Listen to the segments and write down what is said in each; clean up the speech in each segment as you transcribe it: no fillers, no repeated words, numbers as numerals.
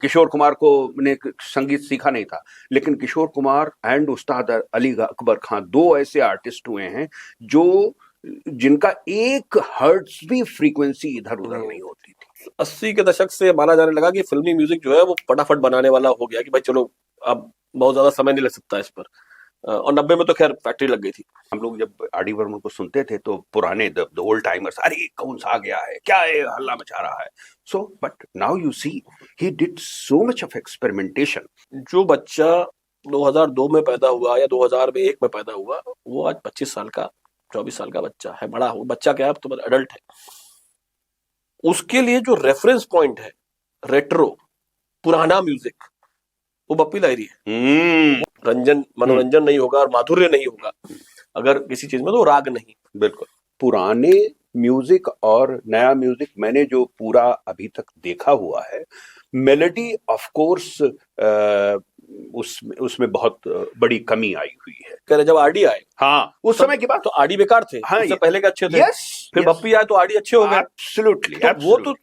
किशोर कुमार को ने संगीत सीखा नहीं था, लेकिन किशोर कुमार एंड उस्ताद अली अकबर खान दो ऐसे आर्टिस्ट हुए हैं जो जिनका एक हर्ट्ज भी फ्रीक्वेंसी इधर उधर नहीं होती थी। 80 के दशक से माना जाने लगा कि फिल्मी म्यूजिक जो है वो फटाफट बनाने वाला हो गया कि भाई चलो अब बहुत ज्यादा समय नहीं लग सकता इस पर। और 90 में तो खैर फैक्ट्री लग गई थी। हम लोग जब आर.डी. बर्मन को सुनते थे तो पुराने द ओल्ड टाइमर्स, अरे कौन सा आ गया है, क्या है, हल्ला मचा रहा है। So but now you see he did so much of experimentation. जो बच्चा 2002 में पैदा हुआ या 2001 में पैदा हुआ, वो आज 25 साल का 24 साल का बच्चा है, बड़ा हो बच्चा क्या, अब तो अडल्ट है। उसके लिए जो रेफरेंस पॉइंट है रेट्रो पुराना म्यूजिक, वो बप्पी लहरी है। रंजन मनोरंजन नहीं होगा और माधुर्य नहीं होगा अगर किसी चीज में, तो राग नहीं। बिल्कुल पुराने म्यूजिक और नया म्यूजिक मैंने जो पूरा अभी तक देखा हुआ है, मेलोडी ऑफ कोर्स उसमें बहुत बड़ी कमी आई हुई है। कह रहे जब आरडी आए, हाँ उस समय की बात, तो आरडी बेकार थे। हाँ, उससे पहले के अच्छे थे। यस, फिर बप्पी आए तो आरडी अच्छे हो गए। एब्सोल्युटली, तो वो तो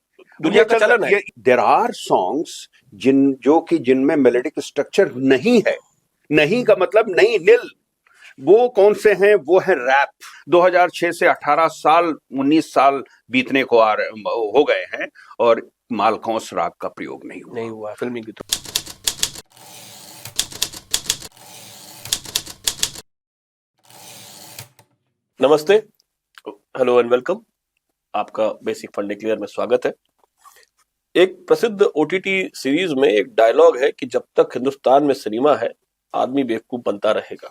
दुनिया का चलन है। देयर आर सॉन्ग्स जिनमें मेलोडिक स्ट्रक्चर नहीं है। नहीं का मतलब नहीं, निल। वो कौन से हैं? वो है रैप। 2006 से 18 साल 19 साल बीतने को हो गए हैं और मालकौंस राग का प्रयोग नहीं हुआ फिल्मी की। तो नमस्ते, हेलो एंड वेलकम। आपका बेसिक फंडे क्लियर में स्वागत है। एक प्रसिद्ध ओटीटी सीरीज में एक डायलॉग है कि जब तक हिंदुस्तान में सिनेमा है आदमी बेवकूफ बनता रहेगा।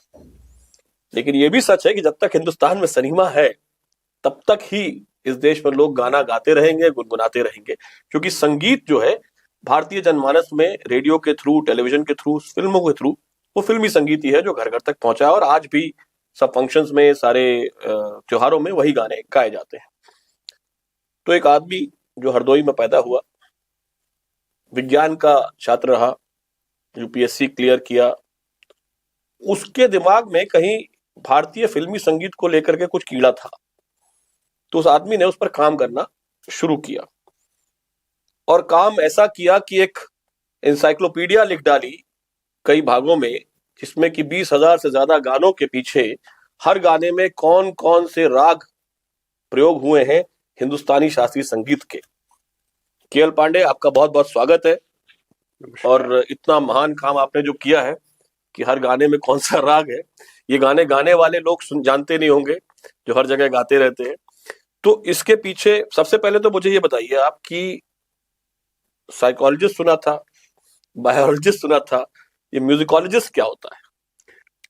लेकिन यह भी सच है कि जब तक हिंदुस्तान में सिनेमा है तब तक ही इस देश में लोग गाना गाते रहेंगे, गुनगुनाते रहेंगे। क्योंकि संगीत जो है भारतीय जनमानस में रेडियो के थ्रू, टेलीविजन के थ्रू, फिल्मों के थ्रू, वो फिल्मी संगीत ही है जो घर घर तक पहुंचा है। और आज भी सब फंक्शंस में, सारे त्योहारों में वही गाने गाए जाते हैं। तो एक आदमी जो हरदोई में पैदा हुआ, विज्ञान का छात्र रहा, यूपीएससी क्लियर किया, उसके दिमाग में कहीं भारतीय फिल्मी संगीत को लेकर के कुछ कीड़ा था। तो उस आदमी ने उस पर काम करना शुरू किया और काम ऐसा किया कि एक एनसाइक्लोपीडिया लिख डाली कई भागों में, जिसमें कि 20,000 से ज्यादा गानों के पीछे हर गाने में कौन कौन से राग प्रयोग हुए हैं हिंदुस्तानी शास्त्रीय संगीत के। केएल पांडे, आपका बहुत बहुत स्वागत है। और इतना महान काम आपने जो किया है कि हर गाने में कौन सा राग है, ये गाने गाने वाले लोग जानते नहीं होंगे जो हर जगह गाते रहते हैं। तो इसके पीछे सबसे पहले तो मुझे ये बताइए, आप कि साइकोलॉजिस्ट सुना था, बायोलॉजिस्ट सुना था, ये म्यूजिकोलॉजिस्ट क्या होता है?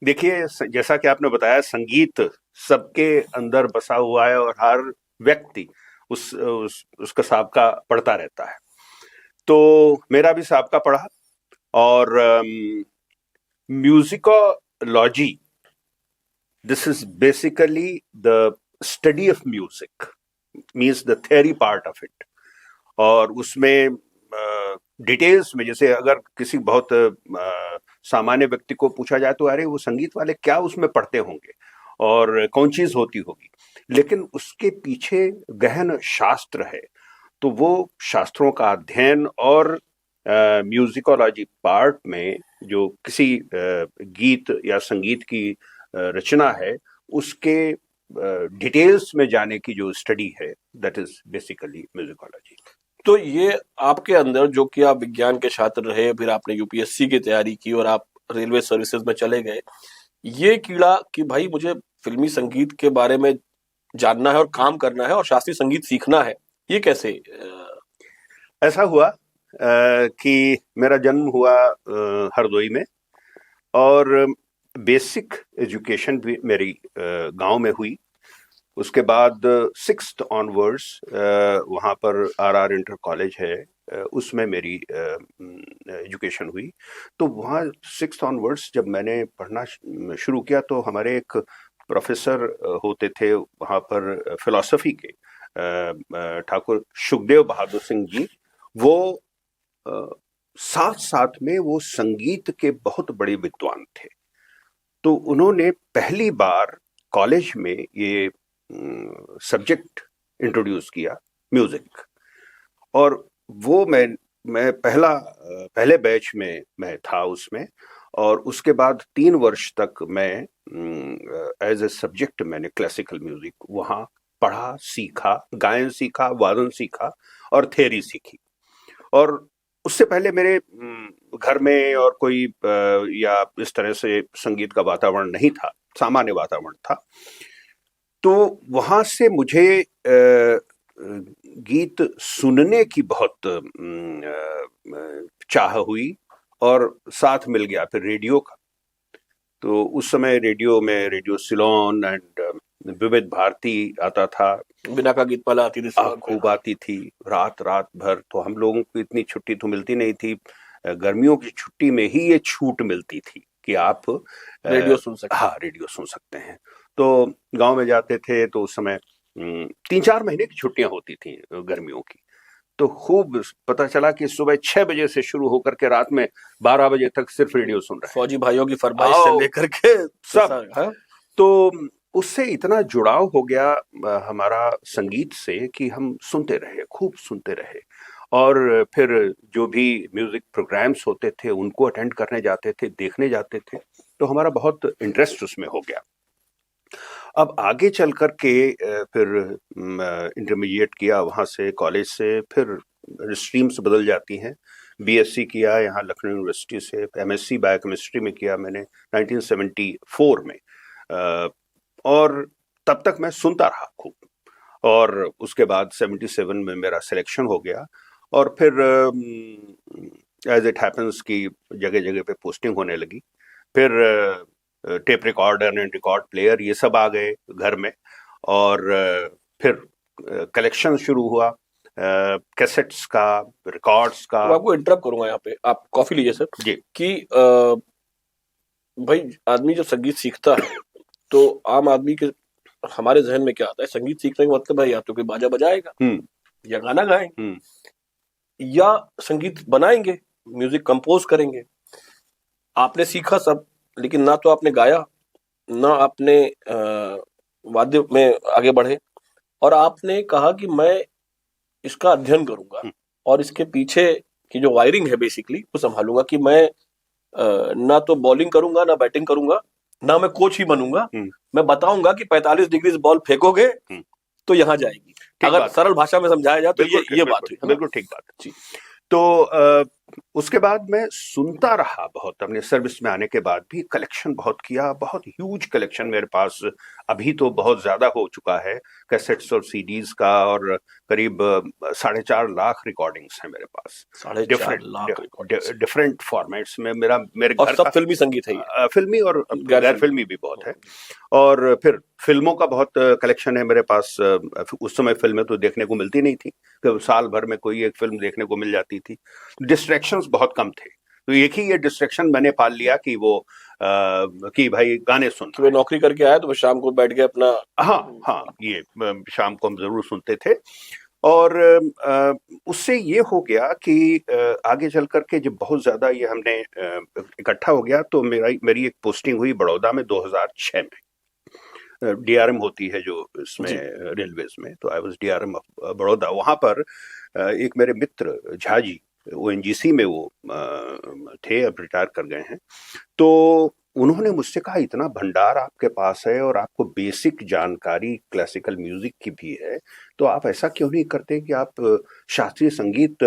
देखिए, जैसा कि आपने बताया, संगीत सबके अंदर बसा हुआ है और हर व्यक्ति उसका साबका पढ़ता रहता है। तो मेरा भी साबका पढ़ा और musicology, this is basically the study of music, means the theory part of it. और उसमें डिटेल्स में, जैसे अगर किसी बहुत सामान्य व्यक्ति को पूछा जाए तो अरे वो संगीत वाले क्या उसमें पढ़ते होंगे और कौन चीज होती होगी, लेकिन उसके पीछे गहन शास्त्र है। तो वो शास्त्रों का अध्ययन और म्यूजिकोलॉजी पार्ट में जो किसी गीत या संगीत की रचना है, उसके डिटेल्स में जाने की जो स्टडी है, दैट इज बेसिकली म्यूजिकोलॉजी। तो ये आपके अंदर, जो कि आप विज्ञान के छात्र रहे, फिर आपने यूपीएससी की तैयारी की और आप रेलवे सर्विसेज में चले गए, ये कीड़ा कि भाई मुझे फिल्मी संगीत के बारे में जानना है और काम करना है और शास्त्रीय संगीत सीखना है, ये कैसे? ऐसा हुआ कि मेरा जन्म हुआ हरदोई में और बेसिक एजुकेशन भी मेरी गांव में हुई। उसके बाद 6th ऑनवर्ड्स वहाँ पर आर इंटर कॉलेज है, उसमें मेरी एजुकेशन हुई। तो वहाँ 6th ऑनवर्ड्स जब मैंने पढ़ना शुरू किया तो हमारे एक प्रोफेसर होते थे वहाँ पर फिलॉसफी के, ठाकुर सुखदेव बहादुर सिंह जी। वो साथ साथ में वो संगीत के बहुत बड़े विद्वान थे। तो उन्होंने पहली बार कॉलेज में ये सब्जेक्ट इंट्रोड्यूस किया, म्यूजिक। और वो मैं मैं पहले बैच में मैं था उसमें, और उसके बाद 3 वर्ष तक मैं एज ए सब्जेक्ट मैंने क्लासिकल म्यूजिक वहाँ पढ़ा, सीखा, गायन सीखा, वादन सीखा और थ्योरी सीखी। और उससे पहले मेरे घर में और कोई या इस तरह से संगीत का वातावरण नहीं था, सामान्य वातावरण था। तो वहां से मुझे गीत सुनने की बहुत चाह हुई, और साथ मिल गया फिर रेडियो का। तो उस समय रेडियो में रेडियो सिलोन एंड विविध भारती आता था, बिना का गीतमाला आती थी सिलोन पे, खूब आती थी रात रात भर। तो हम लोगों को इतनी छुट्टी तो मिलती नहीं थी, गर्मियों की छुट्टी में ही ये छूट मिलती थी कि आप रेडियो सुन सकते हैं। हाँ, रेडियो सुन सकते हैं। तो गांव में जाते थे तो उस समय 3-4 महीने की छुट्टियां होती थी गर्मियों की। तो खूब पता चला कि सुबह 6 बजे से शुरू होकर के रात में 12 बजे तक सिर्फ रेडियो सुन रहे हैं, फौजी भाइयों की फरमाइश से लेकर के सब। हाँ? तो उससे इतना जुड़ाव हो गया हमारा संगीत से कि हम सुनते रहे, खूब सुनते रहे। और फिर जो भी म्यूजिक प्रोग्राम्स होते थे उनको अटेंड करने जाते थे, देखने जाते थे। तो हमारा बहुत इंटरेस्ट उसमें हो गया। अब आगे चल कर के फिर इंटरमीडिएट किया, वहाँ से कॉलेज से फिर स्ट्रीम्स बदल जाती हैं। बीएससी किया यहाँ लखनऊ यूनिवर्सिटी से, एमएससी बायोकेमिस्ट्री में किया मैंने 1974 में। और तब तक मैं सुनता रहा खूब, और उसके बाद 77 में मेरा सिलेक्शन हो गया। और फिर एज इट हैपन्स कि जगह जगह पे पोस्टिंग होने लगी। फिर tape recorder and record player ये सब आ गए घर में, और फिर कलेक्शन शुरू हुआ कैसेट्स का, रिकॉर्ड्स का। तो आपको इंटरप्ट करूंगा यहाँ पे, आप कॉफी लीजिए सर जी। कि भाई आदमी जब संगीत सीखता है तो आम आदमी के हमारे जहन में क्या आता है, संगीत सीखने का मतलब भाई या तो कोई बाजा बजाएगा या गाना गाएंगे या संगीत बनाएंगे, म्यूजिक कंपोज करेंगे। आपने सीखा सब, लेकिन ना तो आपने गाया, ना आपने वाद्य में आगे बढ़े, और आपने कहा कि मैं इसका अध्ययन करूंगा और इसके पीछे की जो वायरिंग है बेसिकली वो संभालूंगा, कि मैं ना तो बॉलिंग करूंगा ना बैटिंग करूंगा, ना मैं कोच ही बनूंगा, मैं बताऊंगा कि 45 डिग्री से बॉल फेंकोगे तो यहां जाएगी। अगर सरल भाषा में समझाया जाए तो ये बात हुई। बिल्कुल ठीक बात जी। तो उसके बाद मैं सुनता रहा बहुत। अपने सर्विस में आने के बाद भी कलेक्शन बहुत किया, बहुत ह्यूज कलेक्शन मेरे पास अभी तो बहुत ज्यादा हो चुका है कैसेट्स और सीडीज का, और करीब 4.5 लाख रिकॉर्डिंग्स हैं मेरे पास, 4.5 डिफरेंट फॉर्मेट्स में। मेरे और घर सब फिल्मी संगीत है, फिल्मी और गैर फिल्मी भी बहुत है। और फिर फिल्मों का बहुत कलेक्शन है मेरे पास। उस समय फिल्में तो देखने को मिलती नहीं थी, तो साल भर में कोई एक फिल्म देखने को मिल जाती थी। डिस्ट्रैक्शंस बहुत कम थे, तो एक ही ये डिस्ट्रैक्शन मैंने पाल लिया कि वो कि भाई गाने सुन। तो नौकरी करके आया तो शाम को बैठ के अपना हाँ ये शाम को हम जरूर सुनते थे। और उससे ये हो गया कि आगे चल करके जब बहुत ज्यादा ये हमने इकट्ठा हो गया, तो मेरी एक पोस्टिंग हुई बड़ौदा में 2006 में। डीआरएम होती है जो इसमें रेलवेज में, तो I was DRM of Baroda. वहां पर एक मेरे मित्र झा जी ओएनजीसी में वो थे, अब रिटायर कर गए हैं। तो उन्होंने मुझसे कहा इतना भंडार आपके पास है और आपको बेसिक जानकारी क्लासिकल म्यूजिक की भी है, तो आप ऐसा क्यों नहीं करते कि आप शास्त्रीय संगीत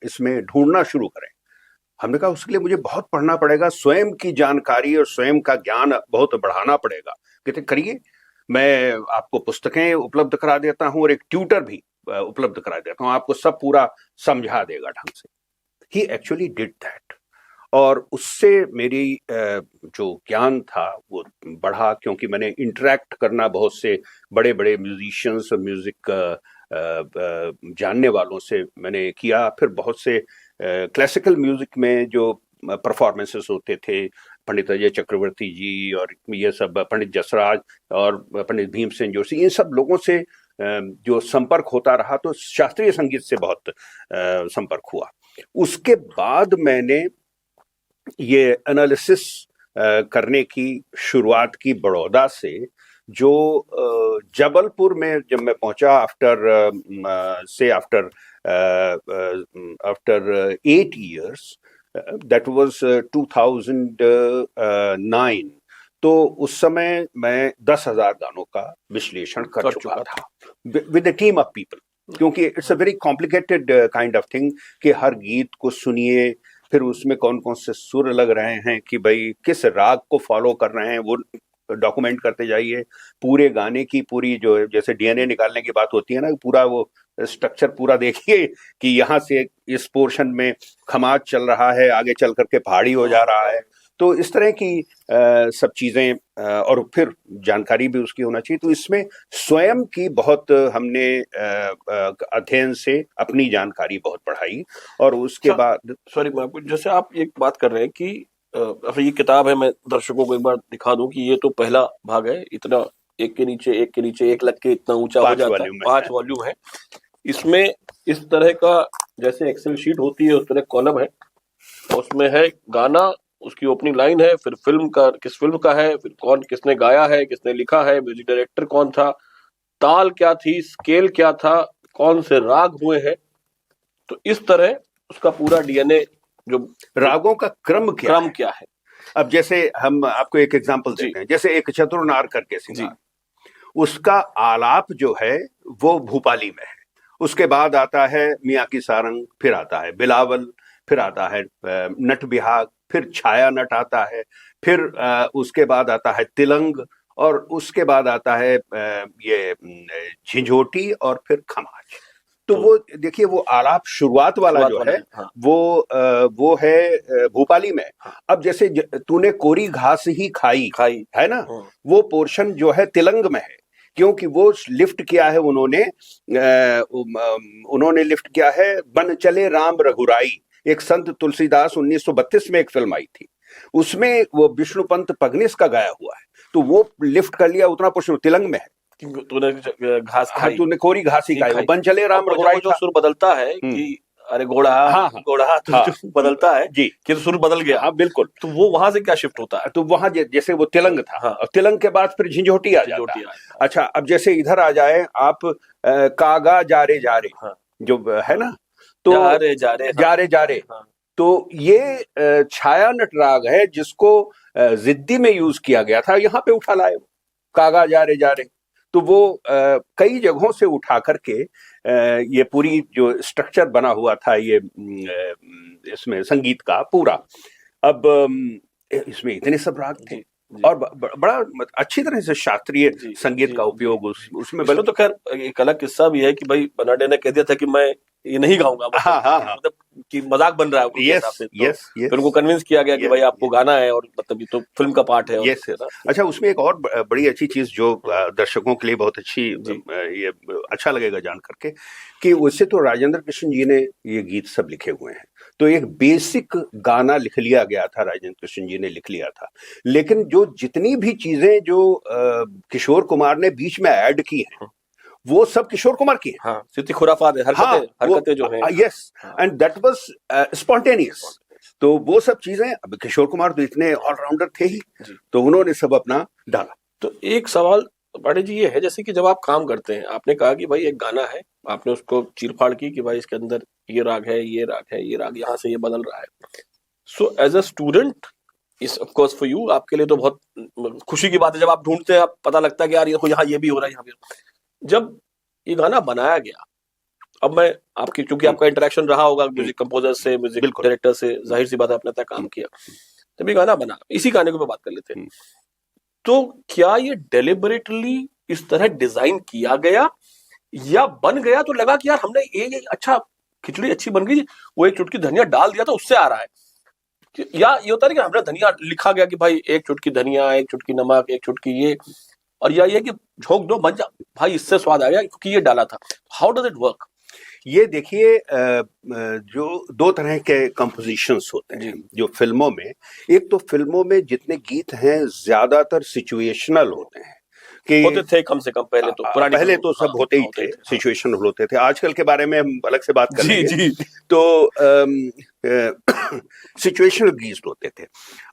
इसमें ढूंढना शुरू करें। हमने कहा उसके लिए मुझे बहुत पढ़ना पड़ेगा, स्वयं की जानकारी और स्वयं का ज्ञान बहुत बढ़ाना पड़ेगा। कहते करिए, मैं आपको पुस्तकें उपलब्ध करा देता हूं और एक ट्यूटर भी उपलब्ध करा देता हूं, आपको सब पूरा समझा देगा ढंग से। ही एक्चुअली डिड दैट, और उससे मेरी जो ज्ञान था वो बढ़ा, क्योंकि मैंने इंटरेक्ट करना बहुत से बड़े बड़े म्यूजिशियंस और म्यूजिक जानने वालों से मैंने किया। फिर बहुत से क्लासिकल म्यूजिक में जो परफॉर्मेंसेस होते थे, पंडित अजय चक्रवर्ती जी और ये सब, पंडित जसराज और पंडित भीमसेन जोशी, इन सब लोगों से जो संपर्क होता रहा, तो शास्त्रीय संगीत से बहुत संपर्क हुआ। उसके बाद मैंने ये एनालिसिस करने की शुरुआत की बड़ौदा से। जो जबलपुर में जब मैं पहुंचा after after 8 years. That was 2009. तो उस समय मैं 10,000 गानों का विश्लेषण कर चुका था with a team of people, क्योंकि it's a very complicated kind of thing कि हर गीत को सुनिए, फिर उसमें कौन कौन से सुर लग रहे हैं, कि भाई किस राग को फॉलो कर रहे हैं, वो डॉक्यूमेंट करते जाइए। पूरे गाने की पूरी जो जैसे डीएनए निकालने की बात होती है ना, पूरा वो स्ट्रक्चर पूरा देखिए कि यहाँ से इस पोर्शन में खमाज चल रहा है, आगे चल करके पहाड़ी हो जा रहा है। तो इस तरह की सब चीजें और फिर जानकारी भी उसकी होना चाहिए। तो इसमें स्वयं की बहुत हमने अध्ययन से अपनी जानकारी बहुत बढ़ाई। और उसके बाद सॉरी, मैं आपको जैसे आप एक बात कर रहे हैं कि अब ये किताब है, मैं दर्शकों को एक बार दिखा दूं कि ये तो पहला भाग है, इतना एक के नीचे एक लग के इतना ऊंचा हो जाता है, 5 वॉल्यूम है। इसमें इस तरह का जैसे एक्सेल शीट होती है उस तरह कॉलम है, उसमें है गाना, उसकी ओपनिंग लाइन है, फिर फिल्म का किस फिल्म का है, फिर कौन किसने गाया है, किसने लिखा है, म्यूजिक डायरेक्टर कौन था, ताल क्या थी, स्केल क्या था, कौन से राग हुए हैं। तो इस तरह उसका पूरा डीएनए, जो रागों का क्रम क्या है। अब जैसे हम आपको एक एग्जांपल देते हैं, जैसे एक चतुरनार करके सिंगार, उसका आलाप जो है वो भूपाली में है। उसके बाद आता है मियाँ की सारंग, फिर आता है बिलावल, फिर आता है नट बिहाग, फिर छाया नट आता है, फिर उसके बाद आता है तिलंग, और उसके बाद आता है ये झिंझोटी, और फिर खमाज। तो वो देखिए, वो आलाप शुरुआत वाला जो है, हाँ। वो है भूपाली में। हाँ। अब जैसे तूने कोरी घास ही खाई है ना, हाँ। वो पोर्शन जो है तिलंग में है, क्योंकि वो लिफ्ट किया है उन्होंने लिफ्ट किया है बन चले राम रघुराई, एक संत तुलसीदास 1932 में एक फिल्म आई थी, उसमें वो विष्णुपंत पगनिस का गाया हुआ है। तो वो लिफ्ट कर लिया, उतना पोर्शन तिलंग में है। तूने घास खाई, तूने कोरी घास ही खाई, बन चले राम रघुराई। जो सुर बदलता है कि अरे घोड़ा, हाँ, घोड़ा तो हाँ, जो बदलता है जी, कि सुर बदल गया। हाँ बिल्कुल। तो वो वहां से क्या शिफ्ट होता है? तो वहां जैसे वो तिलंग था, हाँ, और तिलंग के बाद फिर झिंझोटी आ जाता है। अच्छा, अब जैसे इधर आ जाए आप, कागा जारे जारे, हाँ, जो है ना, तो जारे जारे, हाँ, तो ये छाया नट राग है, जिसको जिद्दी में यूज किया गया था, यहाँ पे उठा लाए कागा जारे जारे। तो वो कई जगहों से उठा करके ये पूरी जो स्ट्रक्चर बना हुआ था, ये इसमें संगीत का पूरा, अब इसमें इतने सब राग थे, और बड़ा अच्छी तरह से शास्त्रीय संगीत का उपयोग उसमें। तो खैर एक अलग किस्सा भी है कि भाई बर्नाडे ने कह दिया था कि मैं ये नहीं गाऊंगा, मतलब कि मजाक बन रहा है उनके हिसाब से। फिर उनको कन्विंस किया गया कि भाई आपको गाना है, और मतलब ये तो फिल्म का पार्ट है। अच्छा, उसमें एक और बड़ी अच्छी चीज जो दर्शकों के लिए बहुत अच्छी, ये अच्छा लगेगा जान करके, कि उससे तो राजेंद्र कृष्ण जी ने ये गीत सब लिखे हुए हैं, तो एक बेसिक गाना लिख लिया गया था, राजेंद्र कृष्ण जी ने लिख लिया था। लेकिन जो जितनी भी चीजें जो किशोर कुमार ने बीच में ऐड की हैं, वो सब किशोर कुमार की है। हाँ, सिद्धि खुराफात है, हरकतें जो हैं। Yes, and that was spontaneous. तो वो सब चीजें, अब किशोर कुमार तो इतने ऑलराउंडर थे ही, तो उन्होंने सब अपना डाला। तो एक सवाल पांडे जी ये है, जैसे कि जब आप काम करते हैं, आपने कहा कि भाई एक गाना है, आपने उसको चीरफाड़ की कि भाई इसके अंदर ये राग है, ये राग है, ये राग यहाँ से ये बदल रहा है। सो एज अ स्टूडेंट, इस ऑफ कोर्स फॉर यू, आपके लिए तो बहुत खुशी की बात है जब आप ढूंढते हैं, आप पता लगता है कि यार ये यहाँ ये भी हो रहा है, यहाँ भी। जब ये गाना बनाया गया, अब मैं आपकी, चूंकि आपका इंटरेक्शन रहा होगा म्यूजिक कंपोजर से, म्यूजिक डायरेक्टर से, जाहिर सी बात है आपने तक काम किया, जब ये गाना बना, इसी गाने को बात कर लेते हैं, तो क्या ये डेलिबरेटली इस तरह डिजाइन किया गया, या बन गया तो लगा कि यार हमने ये अच्छा, खिचड़ी अच्छी बन गई, वो एक चुटकी धनिया डाल दिया तो उससे आ रहा है, या ये होता है कि हमने धनिया लिखा गया कि भाई एक चुटकी धनिया, एक चुटकी नमक, एक चुटकी ये, और ये कि झोंक दो बन जा भाई, इससे स्वाद आ गया क्योंकि ये डाला था। How does it work? ये देखिए, जो दो तरह के कंपोजिशंस होते हैं जो फिल्मों में, एक तो फिल्मों में जितने गीत हैं ज्यादातर सिचुएशनल होते हैं, कि होते थे कम से कम पहले तो, पहले तो सब होते ही थे, सिचुएशनल होते थे। आजकल के बारे में हम अलग से बात कर लेंगे। तो सिचुएशनल गीत होते थे।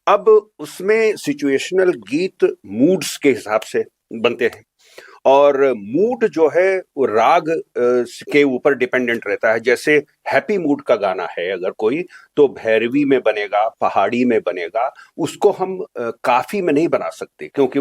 अब उसमें सिचुएशनल गीत मूड्स के हिसाब से बनते हैं, और मूड जो है वो राग के ऊपर डिपेंडेंट रहता है। जैसे हैप्पी मूड का गाना है अगर कोई, तो भैरवी में बनेगा, पहाड़ी में बनेगा, उसको हम काफी में नहीं बना सकते, क्योंकि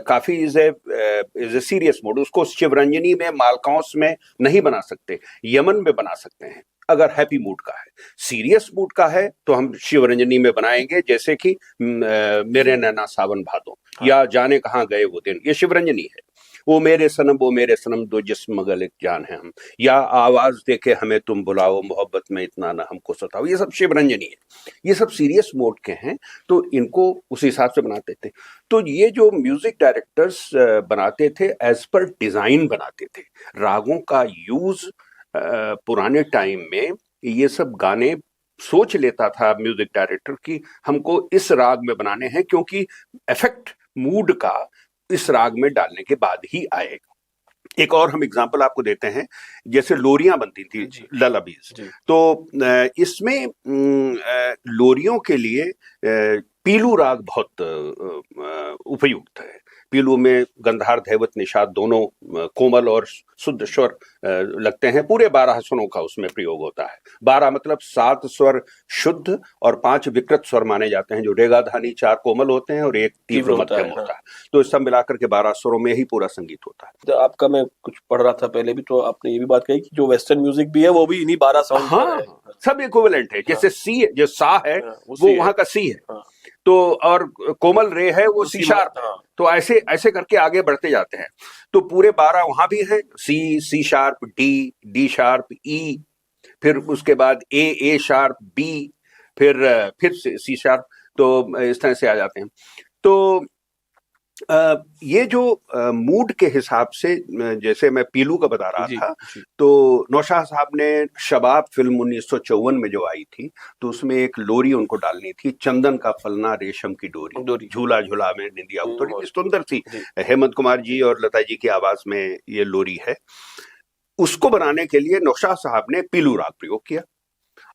काफी इज ए सीरियस मूड, उसको शिवरंजनी में, मालकांस में नहीं बना सकते, यमन में बना सकते हैं अगर हैप्पी मूड का है। सीरियस मूड का है तो हम शिवरंजनी में बनाएंगे, जैसे कि मेरे नैना सावन भादो, या जाने कहाँ गए वो दिन, ये शिवरंजनी है। वो मेरे सनम दो जिस्म मगल एक जान है हम, या आवाज देके हमें तुम बुलाओ, मोहब्बत में इतना ना हमको सताओ, ये सब शिवरंजनी है। ये सब सीरियस मोड के हैं, तो इनको उस हिसाब से बनाते थे। तो ये जो म्यूजिक डायरेक्टर्स बनाते थे एज पर डिजाइन बनाते थे। रागों का यूज पुराने टाइम में ये सब गाने सोच लेता था म्यूजिक डायरेक्टर कि हमको इस राग में बनाने हैं, क्योंकि इफेक्ट मूड का इस राग में डालने के बाद ही आएगा। एक और हम एग्जांपल आपको देते हैं, जैसे लोरियां बनती थी, ललाबीज, तो इसमें लोरियों के लिए पीलू राग बहुत उपयुक्त है। पीलू में गंधार, धैवत, निषाद दोनों कोमल और शुद्ध स्वर लगते हैं। पूरे 12 स्वरों का उसमें प्रयोग होता है। 12 मतलब 7 स्वर शुद्ध और 5 विकृत स्वर माने जाते हैं, जो रेगा धानी 4 कोमल होते हैं और 1 तीव्र मध्यम होता है। तो सब मिलाकर के 12 स्वरों में ही पूरा संगीत होता है। तो आपका मैं कुछ पढ़ रहा था पहले भी, तो आपने ये भी बात कही कि जो वेस्टर्न म्यूजिक भी है वो भी इन्हीं 12 साउंड हाँ, सब इक्विवेलेंट है। जैसे सी, जो सा है वो वहां का सी है, तो और कोमल रे है वो सी शार्प है। तो ऐसे ऐसे करके आगे बढ़ते जाते हैं। तो पूरे 12 वहां भी हैं, सी शार्प, डी शार्प, ई, फिर उसके बाद ए शार्प, बी, फिर सी शार्प। तो इस तरह से आ जाते हैं। तो ये जो मूड के हिसाब से, जैसे मैं पीलू का बता रहा था, तो नौशाद साहब ने शबाब फिल्म 1954 में जो आई थी, तो उसमें एक लोरी उनको डालनी थी, चंदन का फलना रेशम की डोरी, झूला झूला में निंदिया उतरी, सुंदर थी। हेमंत कुमार जी और लता जी की आवाज में ये लोरी है। उसको बनाने के लिए नौशाद साहब ने पीलू राग प्रयोग किया।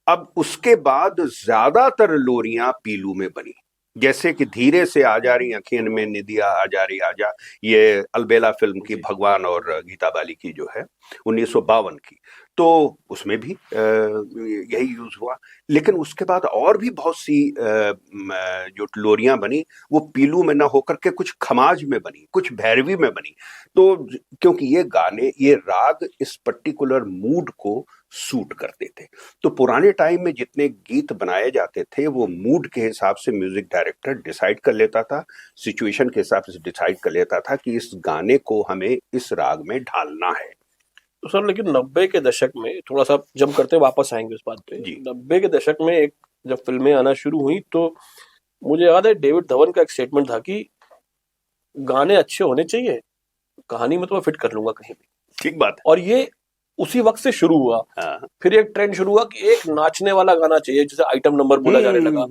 अब उसके बाद ज्यादातर लोरियां पीलू में बनी, जैसे कि धीरे से आ जा रही अखियन में निदिया आ जा रही आजा, ये अलबेला फिल्म की भगवान और गीता बाली की जो है 1952 की, तो उसमें भी यही यूज हुआ। लेकिन उसके बाद और भी बहुत सी जो लोरियां बनी, वो पीलू में ना होकर के कुछ खमाज में बनी, कुछ भैरवी में बनी। तो क्योंकि ये गाने, ये राग इस पर्टिकुलर मूड को सूट करते थे। तो पुराने टाइम में जितने गीत बनाए जाते थे, वो मूड के हिसाब से म्यूजिक डायरेक्टर डिसाइड कर लेता था, सिचुएशन के हिसाब से डिसाइड कर लेता था कि इस गाने को हमें इस राग में ढालना है। तो सर, लेकिन 90 के दशक में थोड़ा सा जंप करते वापस आएंगे उस बात पे। 90 के दशक में एक जब फिल्में आना शुरू हुई, तो मुझे याद है डेविड धवन का एक स्टेटमेंट था कि गाने अच्छे होने चाहिए, कहानी में तो मैं फिट कर लूंगा कहीं भी। ठीक बात। और ये उसी वक्त से शुरू हुआ। फिर एक ट्रेंड शुरू हुआ कि एक नाचने वाला गाना चाहिए, जिसे आइटम नंबर बोला जाने लगा,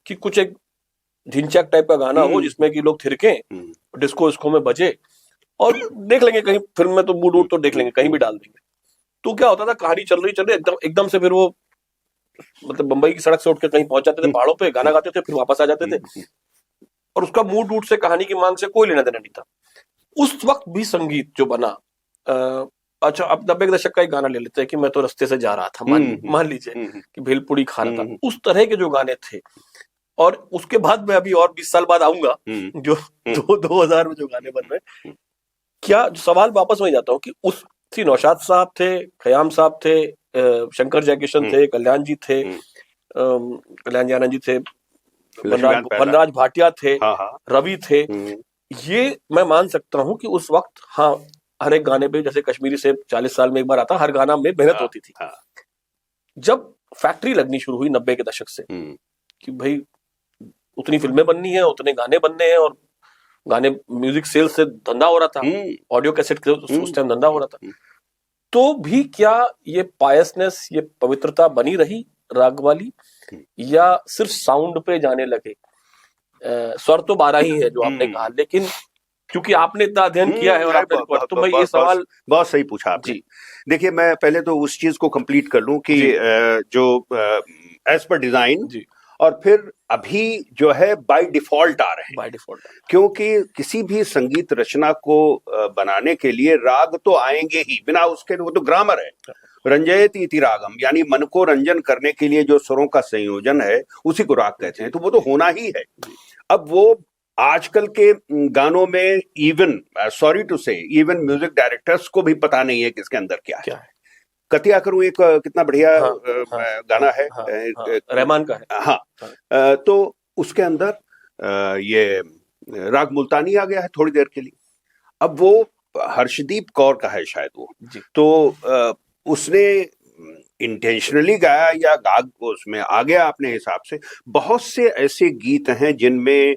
कि कुछ एक झिंचक टाइप का गाना हो जिसमें कि लोग थिरकें, डिस्को में बजे, और देख लेंगे कहीं फिल्म में, तो मूड तो देख लेंगे, कहीं भी डाल देंगे। तो क्या होता था, कहानी चल रही एकदम से फिर वो मतलब बंबई की सड़क से उठ के कहीं पहुंच जाते थे, पहाड़ों पे गाना गाते थे, फिर वापस आ जाते थे, और उसका मूड से, कहानी की मांग से कोई लेना देना नहीं था। उस वक्त भी संगीत जो बना, अच्छा अब 90 के दशक का एक गाना ले लेते हैं कि मैं तो रास्ते से जा रहा था, मान लीजिए कि भेलपुरी खा रहा था, उस तरह के जो गाने थे। और उसके बाद मैं अभी और 20 साल बाद आऊंगा, जो 2000 में जो गाने बन रहे, क्या सवाल वापस वही जाता हूँ कि उस नौशाद साहब थे, खयाम साहब थे, शंकर जयकिशन थे, कल्याण जी थे, कल्याण जी आनंद जी थे, वनराज भाटिया थे, रवि थे। ये मैं मान सकता हूँ कि उस वक्त, हाँ, हर एक गाने पे, जैसे कश्मीरी से 40 साल में एक बार आता, हर गाना में मेहनत होती थी। जब फैक्ट्री लगनी शुरू हुई 90 के दशक से, कि भाई उतनी फिल्में बननी है, उतने गाने बनने हैं, और गाने, म्यूजिक सेल्स से धंधा हो रहा था, ऑडियो कैसेट के उस टाइम धंधा हो रहा था, तो भी क्या ये पायसनेस, ये पवित्रता बनी रही राग वाली, या सिर्फ साउंड पे जाने लगे? स्वर तो 12 ही है जो आपने कहा, लेकिन क्योंकि आपने इतना अध्ययन किया है और आपने, तो मैं ये सवाल बहुत सही पूछा आपने। देखिए, मैं पहले तो उस चीज को कंप्लीट कर लूं कि जो एज पर डिजाइन और फिर अभी जो है बाय डिफॉल्ट आ रहे हैं। बाय डिफॉल्ट क्योंकि किसी भी संगीत रचना को बनाने के लिए राग तो आएंगे ही, बिना उसके वो तो ग्रामर है, रंजयति इति रागम, यानी मन को रंजन करने के लिए जो स्वरों का संयोजन है उसी को राग कहते हैं, तो वो तो होना ही है। अब वो आजकल के गानों में इवन सॉरी टू से इवन म्यूजिक डायरेक्टर्स को भी पता नहीं है कि इसके अंदर क्या है। कतिया करूं एक कितना बढ़िया गाना है, रहमान का है। हाँ, तो उसके अंदर ये राग मुल्तानी आ गया है थोड़ी देर के लिए। अब वो हर्षदीप कौर का है शायद वो, तो उसने इंटेंशनली गाया या गाग उसमें आ गया अपने हिसाब से। बहुत से ऐसे गीत हैं जिनमें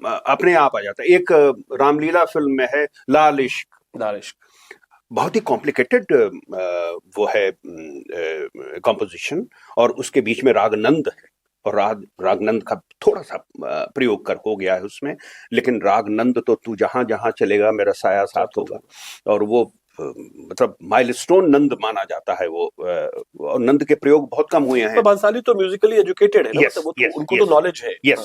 अपने आप आ जाता है। एक रामलीला फिल्म में है लाल इश्क, बहुत ही कॉम्प्लिकेटेड वो है कॉम्पोजिशन, और उसके बीच में रागनंद है, और रागनंद का थोड़ा सा प्रयोग कर हो गया है उसमें, लेकिन रागनंद तो तू जहां जहां चलेगा मेरा साया साथ होगा, और वो मतलब माइलस्टोन नंद माना जाता है वो, और नंद के प्रयोग बहुत कम हुए हैं। तो भंसाली तो म्यूजिकली एजुकेटेड है ना, yes, मतलब yes, उनको yes, तो नॉलेज है। yes.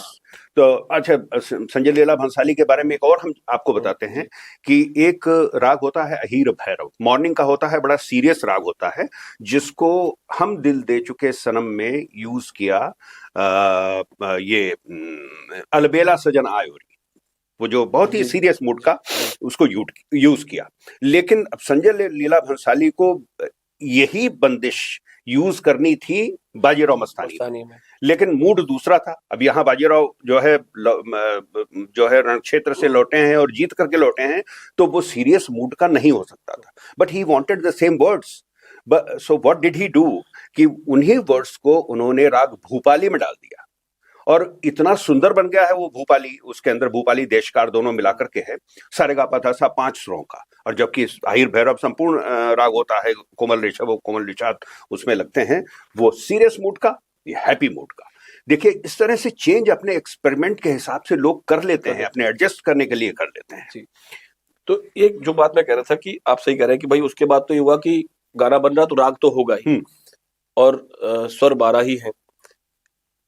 तो अच्छा, संजय लीला भंसाली के बारे में एक और हम आपको बताते हैं कि एक राग होता है अहीर भैरव, मॉर्निंग का होता है, बड़ा सीरियस राग होता है, जिसको हम दिल दे चुके सनम में यूज किया ये अलबेला सजन आयोरी, वो जो बहुत ही सीरियस मूड का उसको यूज किया। लेकिन अब संजय लीला भंसाली को यही बंदिश यूज करनी थी बाजीराव मस्तानी में, लेकिन मूड दूसरा था। अब यहाँ बाजीराव जो है रण क्षेत्र से लौटे हैं और जीत करके लौटे हैं, तो वो सीरियस मूड का नहीं हो सकता था, but he wanted the same words. So what did he do कि उन्हीं वर्ड्स को उन्होंने राग भूपाली में डाल दिया, और इतना सुंदर बन गया है वो भूपाली। उसके अंदर भूपाली देशकार दोनों मिलाकर के है, सारेगामापा 5 स्वरों का, और जबकि अहीर भैरव संपूर्ण राग होता है, कोमल ऋषभ कोमल ऋषाद उसमें लगते हैं, वो सीरियस मूड का, ये हैप्पी मूड का। देखिए इस तरह से चेंज अपने एक्सपेरिमेंट के हिसाब से लोग कर लेते हैं, अपने एडजस्ट करने के लिए कर लेते हैं। जी। तो एक जो बात मैं कह रहा था कि आप सही कह रहे हैं कि भाई उसके बाद तो ये हुआ कि गाना बन रहा तो राग तो होगा ही, और स्वर 12 ही है।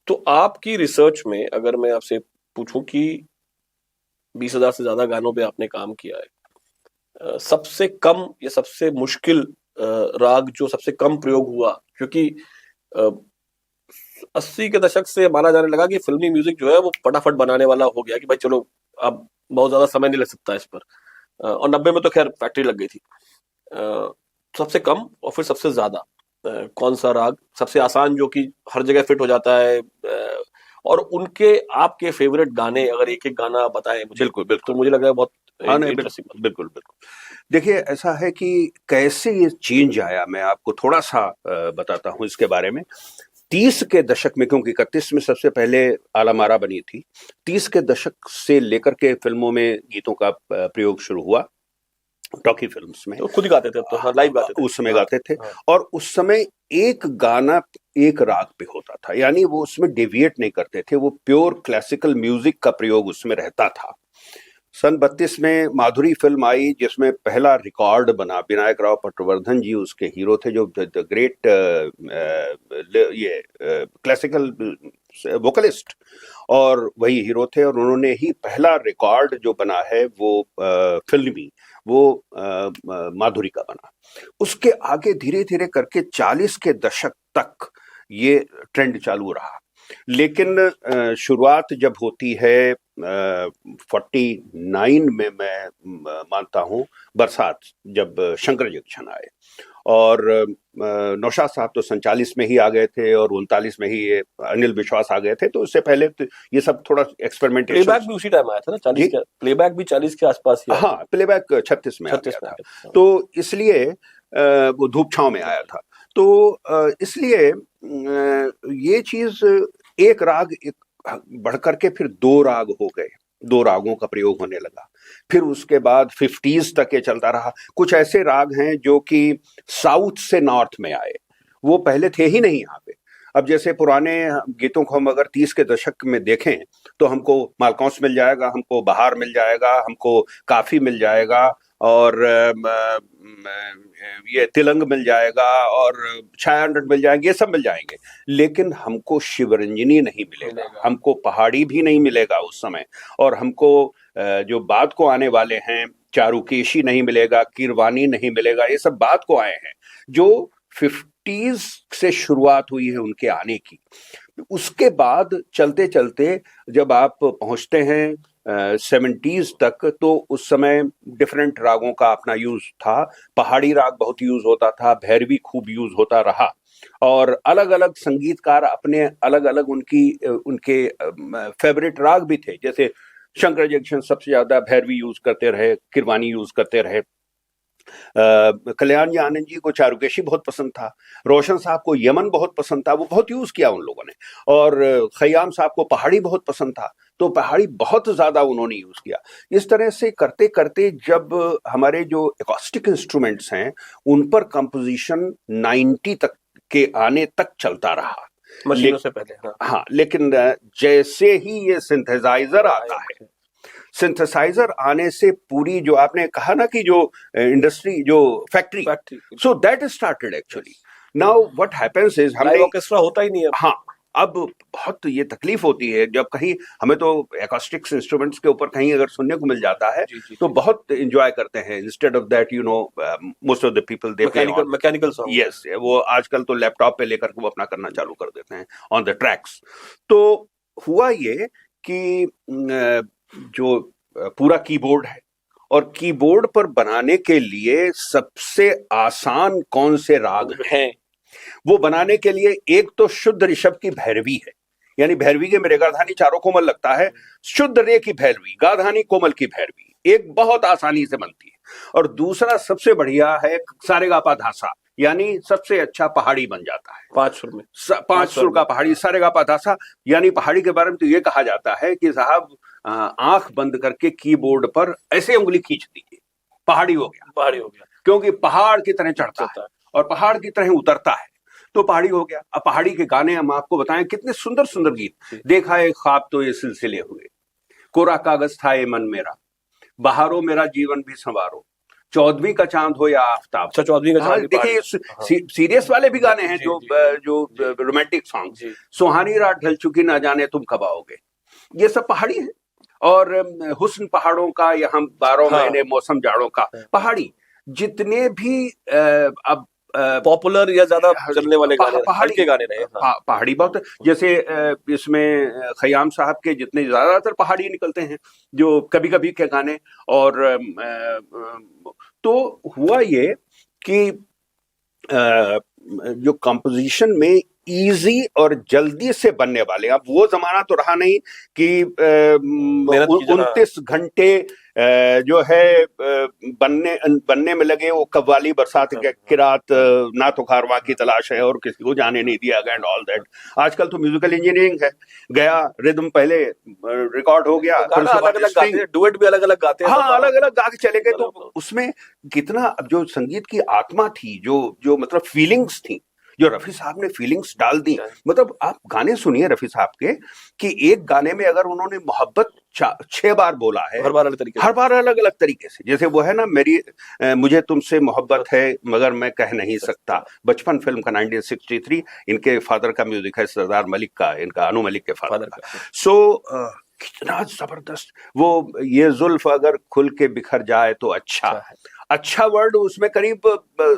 तो आपकी रिसर्च में अगर मैं आपसे पूछूं कि 20,000 से ज्यादा गानों पे आपने काम किया है, सबसे कम या सबसे मुश्किल राग जो सबसे कम प्रयोग हुआ, क्योंकि 80 के दशक से माना जाने लगा कि फिल्मी म्यूजिक जो है वो फटाफट बनाने वाला हो गया कि भाई चलो अब बहुत ज्यादा समय नहीं लग सकता इस पर, और 90 में तो खैर फैक्ट्री लग गई थी। सबसे कम और फिर सबसे ज्यादा कौन सा राग सबसे आसान जो कि हर जगह फिट हो जाता है, और उनके आपके फेवरेट गाने अगर एक एक गाना बताएं मुझे, बिल्कुल तो मुझे लग रहा है बहुत इंटरेस्टिंग। बिल्कुल। देखिए ऐसा है कि कैसे ये चेंज आया, मैं आपको थोड़ा सा बताता हूँ इसके बारे में। 30 के दशक में, क्योंकि 31 में सबसे पहले आलामारा बनी थी, 30 के दशक से लेकर के फिल्मों में गीतों का प्रयोग शुरू हुआ, टॉकी फिल्म्स में। तो खुद ही गाते थे, तो लाइव गाते थे, उस समय गाते थे, और उस समय एक गाना एक राग पे होता था, यानी वो उसमें डेविएट नहीं करते थे, वो प्योर क्लासिकल म्यूजिक का प्रयोग उसमें रहता था। सन 32 में माधुरी फिल्म आई जिसमें पहला रिकॉर्ड बना, विनायक राव पटवर्धन जी उसके हीरो थे, जो द ग्रेट ये क्लासिकल वोकलिस्ट, और वही हीरो थे, और उन्होंने ही पहला रिकॉर्ड जो बना है वो फिल्मी, वो माधुरी का बना। उसके आगे धीरे धीरे करके 40 के दशक तक ये ट्रेंड चालू रहा, लेकिन शुरुआत जब होती है 49 में, मैं मानता हूँ, बरसात, जब शंकर जंक्शन आए, और नौशाद साहब तो 47 में ही आ गए थे, और 39 में ही ये अनिल विश्वास आ गए थे, तो उससे पहले तो ये सब थोड़ा एक्सपेरिमेंटेशन। प्लेबैक भी उसी टाइम आया था ना, 40 के, प्लेबैक भी 40 के आसपास ही। हाँ, प्लेबैक 36 में आ गया था, तो इसलिए वो धूप छांव में आया था, तो इसलिए ये चीज एक राग बढ़कर के फिर 2 राग हो गए, 2 रागों का प्रयोग होने लगा। फिर उसके बाद 50s तक ये चलता रहा। कुछ ऐसे राग हैं जो कि साउथ से नॉर्थ में आए, वो पहले थे ही नहीं यहाँ पे। अब जैसे पुराने गीतों को हम अगर 30 के दशक में देखें तो हमको मालकौंस मिल जाएगा, हमको बहार मिल जाएगा, हमको काफी मिल जाएगा, और ये तिलंग मिल जाएगा और छायांडट मिल जाएंगे, ये सब मिल जाएंगे, लेकिन हमको शिवरंजनी नहीं मिलेगा, हमको पहाड़ी भी नहीं मिलेगा उस समय, और हमको जो बाद को आने वाले हैं चारुकेशी नहीं मिलेगा, कीरवानी नहीं मिलेगा, ये सब बाद को आए हैं जो 50s से शुरुआत हुई है उनके आने की। उसके बाद चलते चलते जब आप पहुंचते हैं 70s तक, तो उस समय डिफरेंट रागों का अपना यूज था। पहाड़ी राग बहुत यूज होता था, भैरवी खूब यूज होता रहा, और अलग अलग संगीतकार अपने अलग अलग उनके फेवरेट राग भी थे। जैसे शंकर जयकिशन सबसे ज्यादा भैरवी यूज करते रहे, किरवानी यूज करते रहे। कल्याण जी आनंद जी को चारुकेशी बहुत पसंद था, रोशन साहब को यमन बहुत पसंद था, वो बहुत यूज किया उन लोगों ने, और खयाम साहब को पहाड़ी बहुत पसंद था, तो पहाड़ी बहुत ज्यादा उन्होंने यूज किया। इस तरह से करते करते जब हमारे जो एकॉस्टिक इंस्ट्रूमेंट्स हैं उन पर कंपोजिशन 90 तक के आने तक चलता रहा, मशीनों से पहले। हाँ, लेकिन जैसे ही ये सिंथेसाइजर आता है, सिंथेसाइजर आने से पूरी जो आपने कहा ना कि जो इंडस्ट्री, जो factory, so that started actually. Now what happens is, हमें ऑर्केस्ट्रा होता ही नहीं है। हाँ, अब बहुत ये तकलीफ होती है जब कहीं हमें तो एकॉस्टिक्स इंस्ट्रूमेंट्स के ऊपर कहीं अगर सुनने को मिल जाता है तो बहुत एंजॉय करते हैं। Instead of that, you know, most of the people they mechanical song, yes, वो आजकल तो लैपटॉप पे लेकर वो अपना करना चालू कर देते हैं ऑन द ट्रैक्स। तो हुआ ये कि जो पूरा कीबोर्ड है, और कीबोर्ड पर बनाने के लिए सबसे आसान कौन से राग हैं, वो बनाने के लिए एक तो शुद्ध ऋषभ की भैरवी है, यानी भैरवी के मेरे गाधानी चारों कोमल लगता है, शुद्ध रे की भैरवी, गाधानी कोमल की भैरवी एक बहुत आसानी से बनती है। और दूसरा सबसे बढ़िया है सारेगापा धासा, यानी सबसे अच्छा पहाड़ी बन जाता है 5 सुर में, 5 सुर का पहाड़ी, सारेगापा धासा। यानी पहाड़ी के बारे में तो ये कहा जाता है कि साहब आंख बंद करके कीबोर्ड पर ऐसे उंगली खींच दीजिए, पहाड़ी हो गया, पहाड़ी हो गया, क्योंकि पहाड़ की तरह चढ़ता है और पहाड़ की तरह उतरता है, तो पहाड़ी हो गया। अब पहाड़ी के गाने हम आपको बताएं, कितने सुंदर सुंदर गीत। देखा एक ख्वाब तो ये सिलसिले हुए, कोरा कागज था ये मन मेरा, बहारो मेरा जीवन भी संवारो, 14वीं का चांद हो या आफ्ताब। अच्छा, 14वीं का चांद। देखिए सीरियस वाले भी गाने हैं, जो रोमांटिक सॉन्ग, सुहानी रात ढल चुकी ना जाने तुम कब आओगे, ये सब पहाड़ी है। और हुस्न पहाड़ों का, यहाँ 12 महीने मौसम जाड़ों का, पहाड़ी। जितने भी अब पॉपुलर या ज्यादा चलने वाले गाने, पहाड़ी के गाने रहे, पहाड़ी बहुत, जैसे इसमें खयाम साहब के जितने ज्यादातर पहाड़ी निकलते हैं, जो कभी कभी के गाने। और तो हुआ ये कि जो कंपोजिशन में इजी और जल्दी से बनने वाले, अब वो जमाना तो रहा नहीं कि 29 घंटे जो है बनने में लगे, वो कव्वाली बरसात की रात, ना तो कारवां की तलाश है और किसी को जाने नहीं दिया गया, एंड ऑल दैट। आजकल तो म्यूजिकल इंजीनियरिंग है, गया रिदम पहले रिकॉर्ड हो गया, अलग अलग गाते हैं, डुएट भी अलग अलग गाते हैं, हाँ, अलग अलग गा के चले गए। तो उसमें कितना जो संगीत की आत्मा थी, जो मतलब फीलिंग्स थी, जो रफी साहब ने फीलिंग्स डाल दी। मतलब आप गाने सुनिए रफी साहब के, कि एक गाने में अगर उन्होंने मोहब्बत 6 बार बोला है, हर बार अलग अलग तरीके से। जैसे वो है ना, मुझे तुमसे मोहब्बत है मगर मैं कह नहीं सकता, बचपन फिल्म का 1963, इनके फादर का म्यूजिक है, सरदार मलिक का, इनका अनु मलिक के फादर का। सो कितना जबरदस्त वो, ये जुल्फ अगर खुल के बिखर जाए तो अच्छा वर्ड उसमें करीब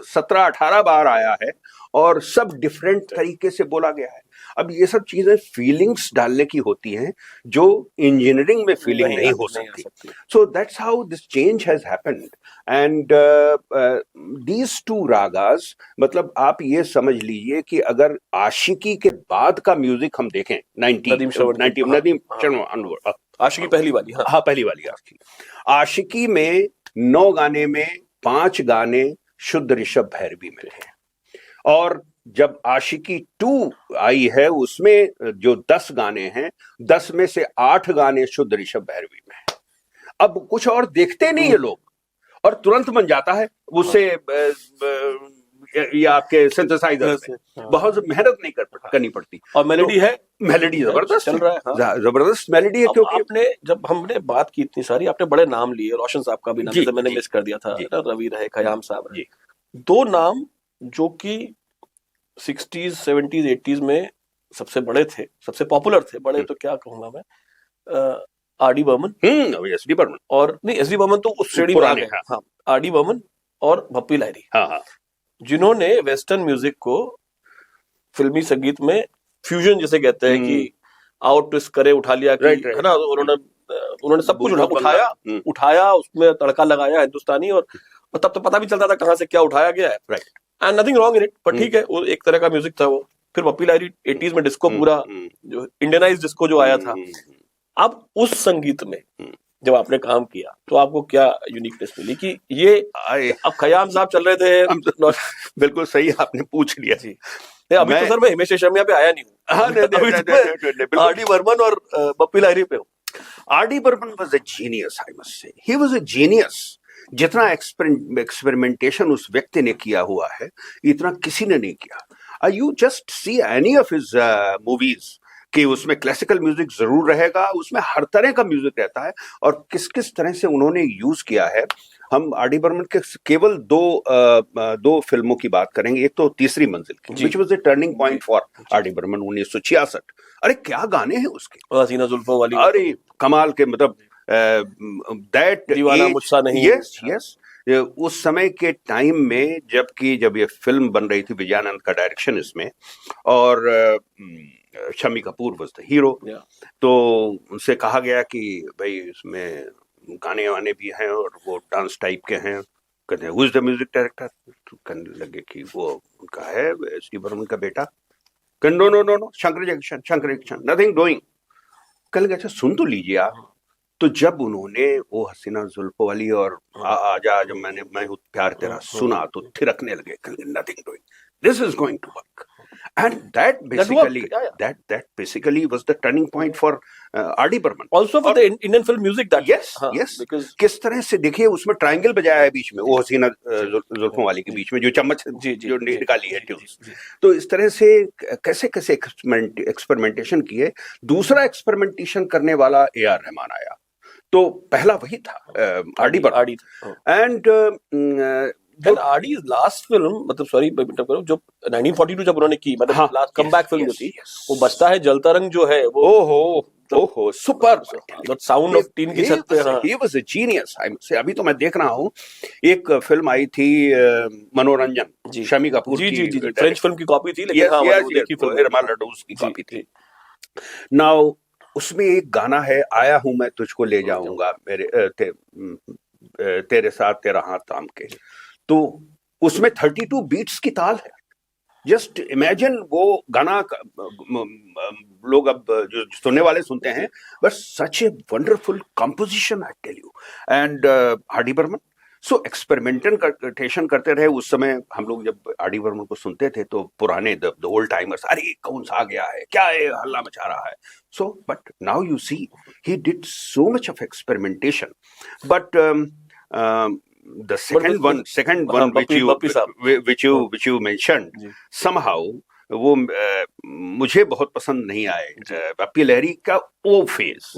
17-18 बार आया है, और सब डिफरेंट तरीके से बोला गया है। अब ये सब चीजें फीलिंग्स डालने की होती हैं, जो इंजीनियरिंग में फीलिंग नहीं हो सकती। So that's how this change has happened. And these two ragas, मतलब आप ये समझ लीजिए कि अगर आशिकी के बाद का म्यूजिक हम देखें, नदीम श्रवण, आशिकी पहली वाली, हाँ पहली वाली आशिकी में 9 गाने में 5 गाने शुद्ध ऋषभ भैरवी में हैं, और जब आशिकी 2 आई है उसमें जो 10 गाने हैं, 10 में से 8 गाने शुद्ध ऋषभ भैरवी में हैं। अब कुछ और देखते नहीं है लोग, और तुरंत बन जाता है उससे, या आपके सिंथेसाइजर से बहुत मेहनत नहीं करनी पड़ती, और मेलोडी है मेलोडी जबरदस्त चल रहा है, हाँ। जबरदस्त मेलोडी है, अब क्योंकि आपने जब हमने बात की इतनी सारी, आपने बड़े नाम लिए, रोशन साहब का भी नाम जी, जैसे मैंने जी, मिस कर दिया था, जी, ना, रवि रहे, खयाम साहब रहे, जी, दो नाम जो कि 60s 70s 80s में सबसे बड़े थे, सबसे पॉपुलर थे, बड़े तो क्या कहूंगा मैं, R D Burman S D Burman, और नहीं, एस डी बर्मन तो उस श्रेणी में आ पुराने, गए, हाँ, हाँ, आर डी बर्मन और भप्पी लाहिरी, हाँ, हाँ, जिन्होंने वेस्टर्न म्यूजिक को फिल्मी संगीत में फ्यूजन जिसे कहते हैं कि आओ ट्विस्ट करे उठा लिया कि, राइट, है ना, उन्होंने सब कुछ बूढ़ा उठाया, बंगा, उठाया, उसमें तड़का लगाया हिंदुस्तानी, और तब तो पता भी चलता था कहाँ से क्या उठाया गया है, right, and nothing wrong in it, पर ठीक है, वो एक तरह का म्यूजिक था वो। फिर भप्पी लाहिरी 80s में डिस्को, पूरा जो इंडियनाइज डिस्को जो आया था। अब उस संगीत में जब आपने काम किया तो आपको क्या यूनिकनेस मिली कि ये अब खयाम साहब चल रहे थे? बिल्कुल सही आपने पूछ लिया जी। अभी तो सर मैं हिमेश रेशमिया पे आया नहीं हूँ, आर डी बर्मन और भप्पी लाहिरी पे हूँ। R D Burman was a genius, I must say he was a genius. जितना एक्सपेरिमेंटेशन उस व्यक्ति ने किया हुआ है, इतना किसी ने नहीं किया। You just see any of his movies कि उसमें क्लासिकल म्यूजिक जरूर रहेगा, उसमें हर तरह का म्यूजिक रहता है, और किस किस तरह से उन्होंने यूज किया है। हम आर डी बर्मन के केवल दो फिल्मों की बात करेंगे। एक तो तीसरी मंजिल की, which was the turning point for R D Burman, 1966। अरे क्या गाने हैं उसके, हसीना जुल्फों वाली, अरे कमाल के, मतलब दैट दीवाना मुझसा नहीं, यस यस, उस समय के टाइम में जब ये फिल्म बन रही थी, विजयानंद का डायरेक्शन इसमें, और Shammi Kapoor was the hero, तो उनसे कहा गया कि भाई इसमें गाने वाने भी हैं और वो डांस टाइप के हैं। कहते हैं who is the music director, तो कहने लगे कि वो उनका है एस डी बर्मन का बेटा। No no no no, Shankar Jaikishan, nothing doing. कहने लगे अच्छा सुन तो लीजिए आप। तो जब उन्होंने वो हसीना जुल्फों वाली और आजा जब मैं हूं प्यार तेरा सुना, तो थिरकने लगे, nothing doing, this is going to work. And that basically was the turning point for R.D. Burman. Also for the Indian film music that yes, because किस तरह से देखिए उसमें ट्रायंगल बजाया है बीच में, वो हसीना जुल्फों वाली के बीच में जो चम्मच जो निकाली है ट्यून्स, तो इस तरह से कैसे कैसे एक्सपेरिमेंटेशन किए। दूसरा एक्सपेरिमेंटेशन करने वाला A.R. रहमान आया, तो पहला वही था R.D. Burman, and Then R.D.'s last film, मतलब सॉरी जो 1942 जब उन्होंने की, मतलब लास्ट कमबैक फिल्म जो थी, वो बचता है जलता रंग जो है, वो ओहो सुपर, साउंड ऑफ टीन की छत पे, हाँ, he was a genius, I must say। अभी तो मैं देख रहा हूँ, एक फिल्म आई थी मनोरंजन, शम्मी कपूर की, फ्रेंच फिल्म की कॉपी थी, लेकिन हाँ, इरमाल लडूस की कॉपी थी। नाउ उसमें एक गाना है, आया हूं मैं तुझको ले जाऊंगा तेरे साथ तेरा हाथ थाम के, तो उसमें 32 बीट्स की ताल है। जस्ट इमेजिन वो गाना, लोग अब जो सुनने वाले सुनते हैं, but such a wonderful composition, I tell you. And R D. Burman so experimentation करते रहे। उस समय हम लोग जब आर.डी. बर्मन को सुनते थे, तो पुराने द ओल्ड टाइमर्स, अरे कौन सा आ गया है, क्या है, हल्ला मचा रहा है। So but now you see he did so much of experimentation, but the second one which you mentioned, somehow वो मुझे बहुत पसंद नहीं आए, भप्पी लाहिरी का वो फेज,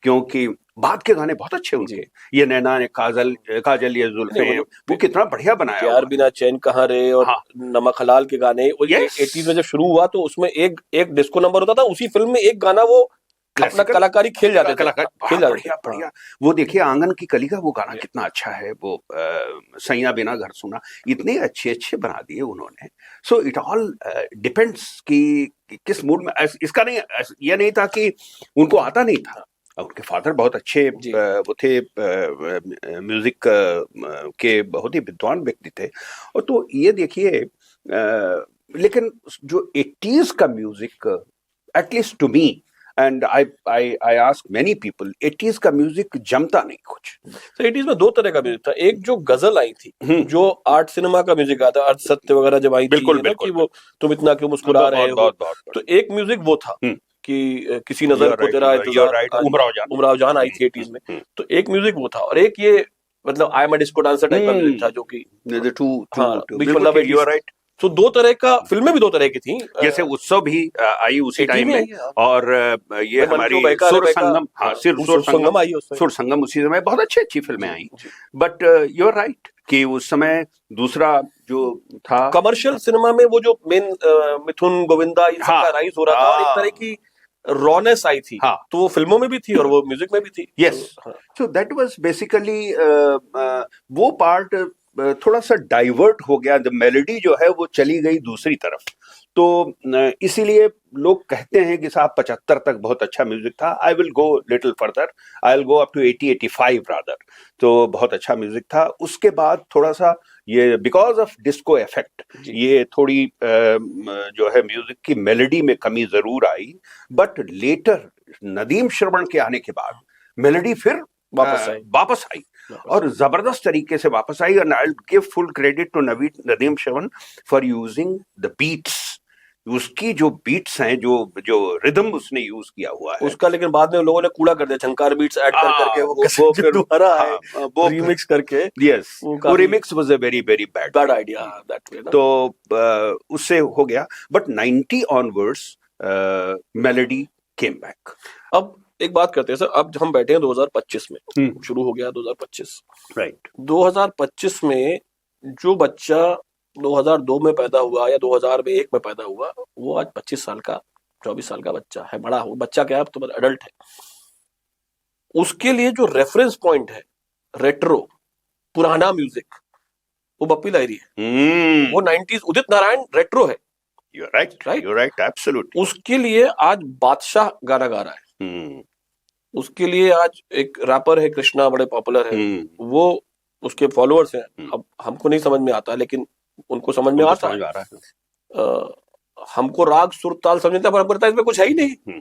क्योंकि बाद के गाने बहुत अच्छे उनके, ये नैना ने काजल ये जुल्फें, वो कितना बढ़िया बनाया, प्यार बिना चैन कहाँ रे, और नमक हलाल के गाने, 80s में जब शुरू हुआ तो उसमें एक डिस्को नंबर होता था, उसी फिल्म में एक गाना वो अपना कलाकारी खेल जाते थे, बढ़िया। वो देखिए आंगन की कली का वो गाना कितना अच्छा है, वो सैया बिना घर सुना, इतने अच्छे बना दिए उन्होंने। सो इट ऑल डिपेंड्स कि किस मूड में। इसका नहीं, ये नहीं था कि उनको आता नहीं था, उनके फादर बहुत अच्छे वो थे, म्यूजिक के बहुत ही विद्वान व्यक्ति थे। और तो ये देखिए, लेकिन जो 80s का music, at least to me, and I ask many people, 80s का म्यूजिक जमता नहीं कुछ। तो 80s में दो तरह का म्यूजिक था, एक जो गजल आई थी, जो आर्ट सिनेमा का म्यूजिक आता, अर्थ सत्य वगैरह जब आई थी, कि वो तुम इतना क्यों मुस्कुरा रहे हो, तो एक म्यूजिक वो था कि किसी नजर को तेरा इंतजार, उमराव जान आई थी 80s में, तो एक म्यूजिक वो था। और एक ये मतलब I am a disco dancer type का म्यूजिक था, जो कि तो दो तरह का फिल्में भी दो तरह की थी, जैसे उत्सव भी आई उसी 80 टाइम में में, आई है, हाँ। और ये मन हमारी क्यों बहका रे सुर बहका, संगम, हाँ हाँ, सुर संगम, आई उस समय। सुर संगम उसी समय बहुत अच्छी अच्छी फिल्में जी, आई। जी। बट यू आर राइट कि उस समय दूसरा जो था, कमर्शियल सिनेमा में वो जो मेन मिथुन गोविंदा इन सब हाँ का राइज हो रहा था, और एक तरह की रॉनेस आई थी, हाँ तो वो फिल्मों में भी थी और वो म्यूजिक में भी थी। यस, तो, हाँ, सो दैट वाज बेसिकली वो पार्ट थोड़ा सा डाइवर्ट हो गया, द मेलोडी जो है वो चली गई दूसरी तरफ। तो इसीलिए लोग कहते हैं कि साहब 75 तक बहुत अच्छा म्यूजिक था। I will go little further, I will go up to 80-85 rather. तो बहुत अच्छा म्यूजिक था। उसके बाद थोड़ा सा ये बिकॉज ऑफ डिस्को इफेक्ट, जी। ये थोड़ी जो है म्यूजिक की मेलोडी में कमी जरूर आई। बट लेटर नदीम श्रवण के आने के बाद मेलोडी फिर वापस आई। वापस आई, और जबरदस्त तरीके से वापस आई। And I give full credit to Nadeem Shravan for using the beats. उसकी जो बीट्स हैं, जो जो रिदम उसने यूज किया हुआ है, उसका लेकिन बाद में लोगों ने कूड़ा कर दिया, झंकार बीट्स ऐड कर करके वो वो जो फिर दोबारा है वो रीमिक्स करके, यस, वो वो remix was a very very bad bad idea that way ना। तो उससे हो गया। But 90 onwards melody came back. अब एक बात करते हैं सर, अब हम बैठे हैं 2025 में, शुरू हो गया 2025, राइट। 2025 में जो बच्चा 2002 में पैदा हुआ या 2001 में पैदा हुआ, वो आज 25 साल का 24 साल का बच्चा है, बड़ा हो बच्चा क्या है, अब तो एडल्ट है। उसके लिए जो रेफरेंस पॉइंट है रेट्रो पुराना म्यूजिक, वो बप्पी लहरी है। वो 90s उदित नारायण रेट्रो है। You're right, Right? you're right, absolutely. उसके लिए आज बादशाह गाना गा रहा है। उसके लिए आज एक रैपर है कृष्णा, बड़े पॉपुलर है, वो उसके फॉलोअर्स हैं। अब हमको नहीं समझ में आता, लेकिन उनको समझ में आता है। हमको राग सुर ताल समझ में आता है, पर हमको लगता है इसमें कुछ है ही नहीं।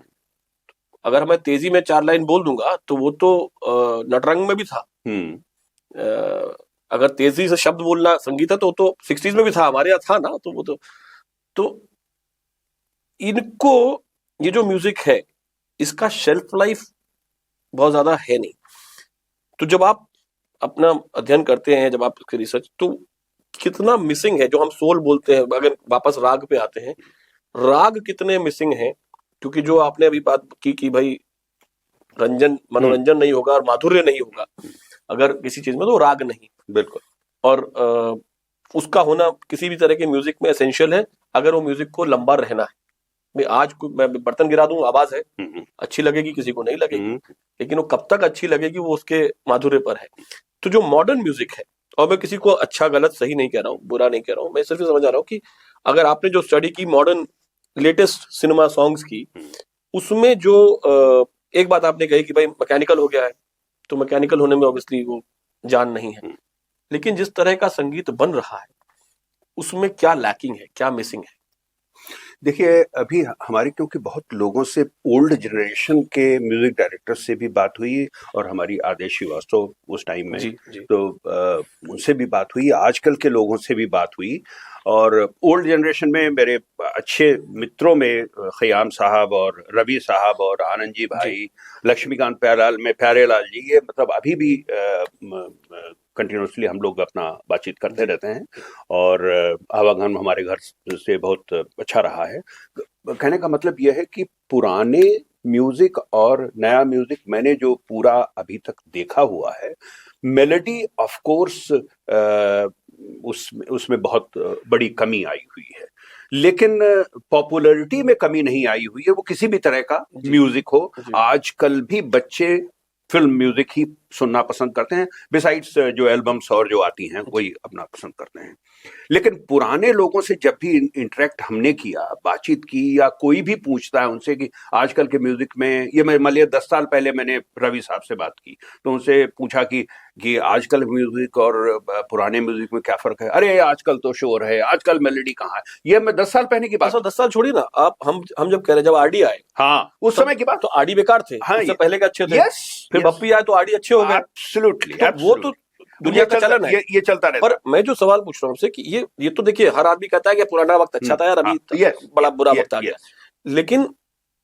अगर मैं तेजी में 4 लाइन बोल दूंगा तो वो तो नटरंग में भी था। अगर तेजी से शब्द बोलना संगीत है तो 60s में भी था, हमारे यहाँ था ना। तो वो तो इनको ये जो म्यूजिक है इसका शेल्फ लाइफ बहुत ज्यादा है नहीं। तो जब आप अपना अध्ययन करते हैं, जब आप इसकी रिसर्च, तो कितना मिसिंग है जो हम सोल बोलते हैं। अगर वापस राग पे आते हैं, राग कितने मिसिंग हैं, क्योंकि जो आपने अभी बात की कि भाई मनोरंजन नहीं होगा और माधुर्य नहीं होगा अगर किसी चीज में, तो राग नहीं। बिल्कुल। और उसका होना किसी भी तरह के म्यूजिक में एसेंशियल है, अगर वो म्यूजिक को लंबा रहना है। मैं आज मैं बर्तन गिरा दूं, आवाज है, अच्छी लगेगी, किसी को नहीं लगेगी, लेकिन वो कब तक अच्छी लगेगी वो उसके माधुर्य पर है। तो जो मॉडर्न म्यूजिक है, और मैं किसी को अच्छा गलत सही नहीं कह रहा हूँ, बुरा नहीं कह रहा हूँ, मैं सिर्फ समझ आ रहा हूँ कि अगर आपने जो स्टडी की मॉडर्न लेटेस्ट सिनेमा सॉन्ग्स की, उसमें जो एक बात आपने कही कि भाई मैकेनिकल हो गया है, तो मैकेनिकल होने में ऑब्वियसली वो जान नहीं है, लेकिन जिस तरह का संगीत बन रहा है उसमें क्या लैकिंग है, क्या मिसिंग है? देखिए, अभी हमारी क्योंकि बहुत लोगों से, ओल्ड जनरेशन के म्यूजिक डायरेक्टर से भी बात हुई, और हमारी आदेश श्रीवास्तव उस टाइम में जी, जी। तो उनसे भी बात हुई, आजकल के लोगों से भी बात हुई। और ओल्ड जनरेशन में मेरे अच्छे मित्रों में खयाम साहब और रवि साहब और आनंद जी भाई, लक्ष्मीकांत प्यारेलाल जी, ये मतलब अभी भी कंटिन्यूसली हम लोग अपना बातचीत करते रहते हैं, और आवागमन हमारे घर से बहुत अच्छा रहा है। कहने का मतलब यह है कि पुराने म्यूजिक और नया म्यूजिक मैंने जो पूरा अभी तक देखा हुआ है, मेलोडी ऑफ कोर्स उसमें बहुत बड़ी कमी आई हुई है, लेकिन पॉपुलैरिटी में कमी नहीं आई हुई है। वो किसी भी तरह का म्यूजिक हो, आजकल भी बच्चे फिल्म म्यूजिक ही सुनना पसंद करते हैं, बिसाइड्स जो एल्बम्स और जो आती हैं वही अपना पसंद करते हैं। लेकिन पुराने लोगों से जब भी इंटरेक्ट हमने किया, बातचीत की, या कोई भी पूछता है उनसे कि आजकल के म्यूजिक में, ये मैं मान लिया 10 साल पहले मैंने रवि साहब से बात की, तो उनसे पूछा कि आजकल म्यूजिक और पुराने म्यूजिक में क्या फर्क है। अरे आजकल तो शोर है, आजकल मेलोडी कहाँ है। ये मैं 10 साल पहले की बात। 10 साल छोड़ी ना आप, हम जब कह रहे, जब आरडी आए, हाँ, उस समय की बात, तो आरडी बेकार थे, हाँ, उससे पहले के अच्छे थे। यस, फिर बप्पी आए तो आरडी अच्छे हो गए। एब्सोल्युटली, वो तो दुनिया का चलन है, ये चलता रहता। पर मैं जो सवाल पूछ रहा हूँ आपसे कि ये तो देखिए, हर आदमी कहता है कि पुराना वक्त अच्छा था यार, अभी बड़ा बुरा वक्त आ गया, लेकिन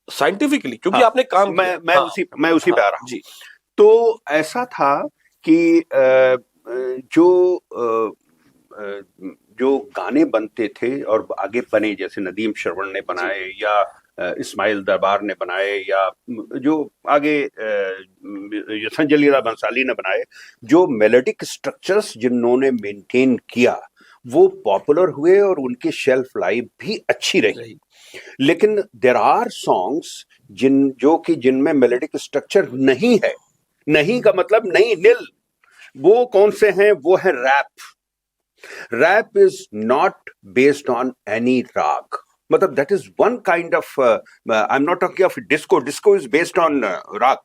साइंटिफिकली, क्योंकि आपने काम मैं उसी पे आ रहा हूँ जी। तो ऐसा था कि जो जो गाने बनते थे और आगे बने, जैसे नदीम श्रवण ने बनाए या इस्माइल दरबार ने बनाए या जो आगे संजय लीला बंसाली ने बनाए, जो मेलोडिक स्ट्रक्चर्स जिन्होंने मेंटेन किया वो पॉपुलर हुए और उनकी शेल्फ लाइफ भी अच्छी रही। लेकिन देर आर सॉन्ग्स जिनमें मेलोडिक स्ट्रक्चर नहीं है। नहीं का मतलब नहीं, निल। वो कौन से हैं? वो है rap is not based on any raga, मतलब that is one kind of, I am not talking of disco is based on raga,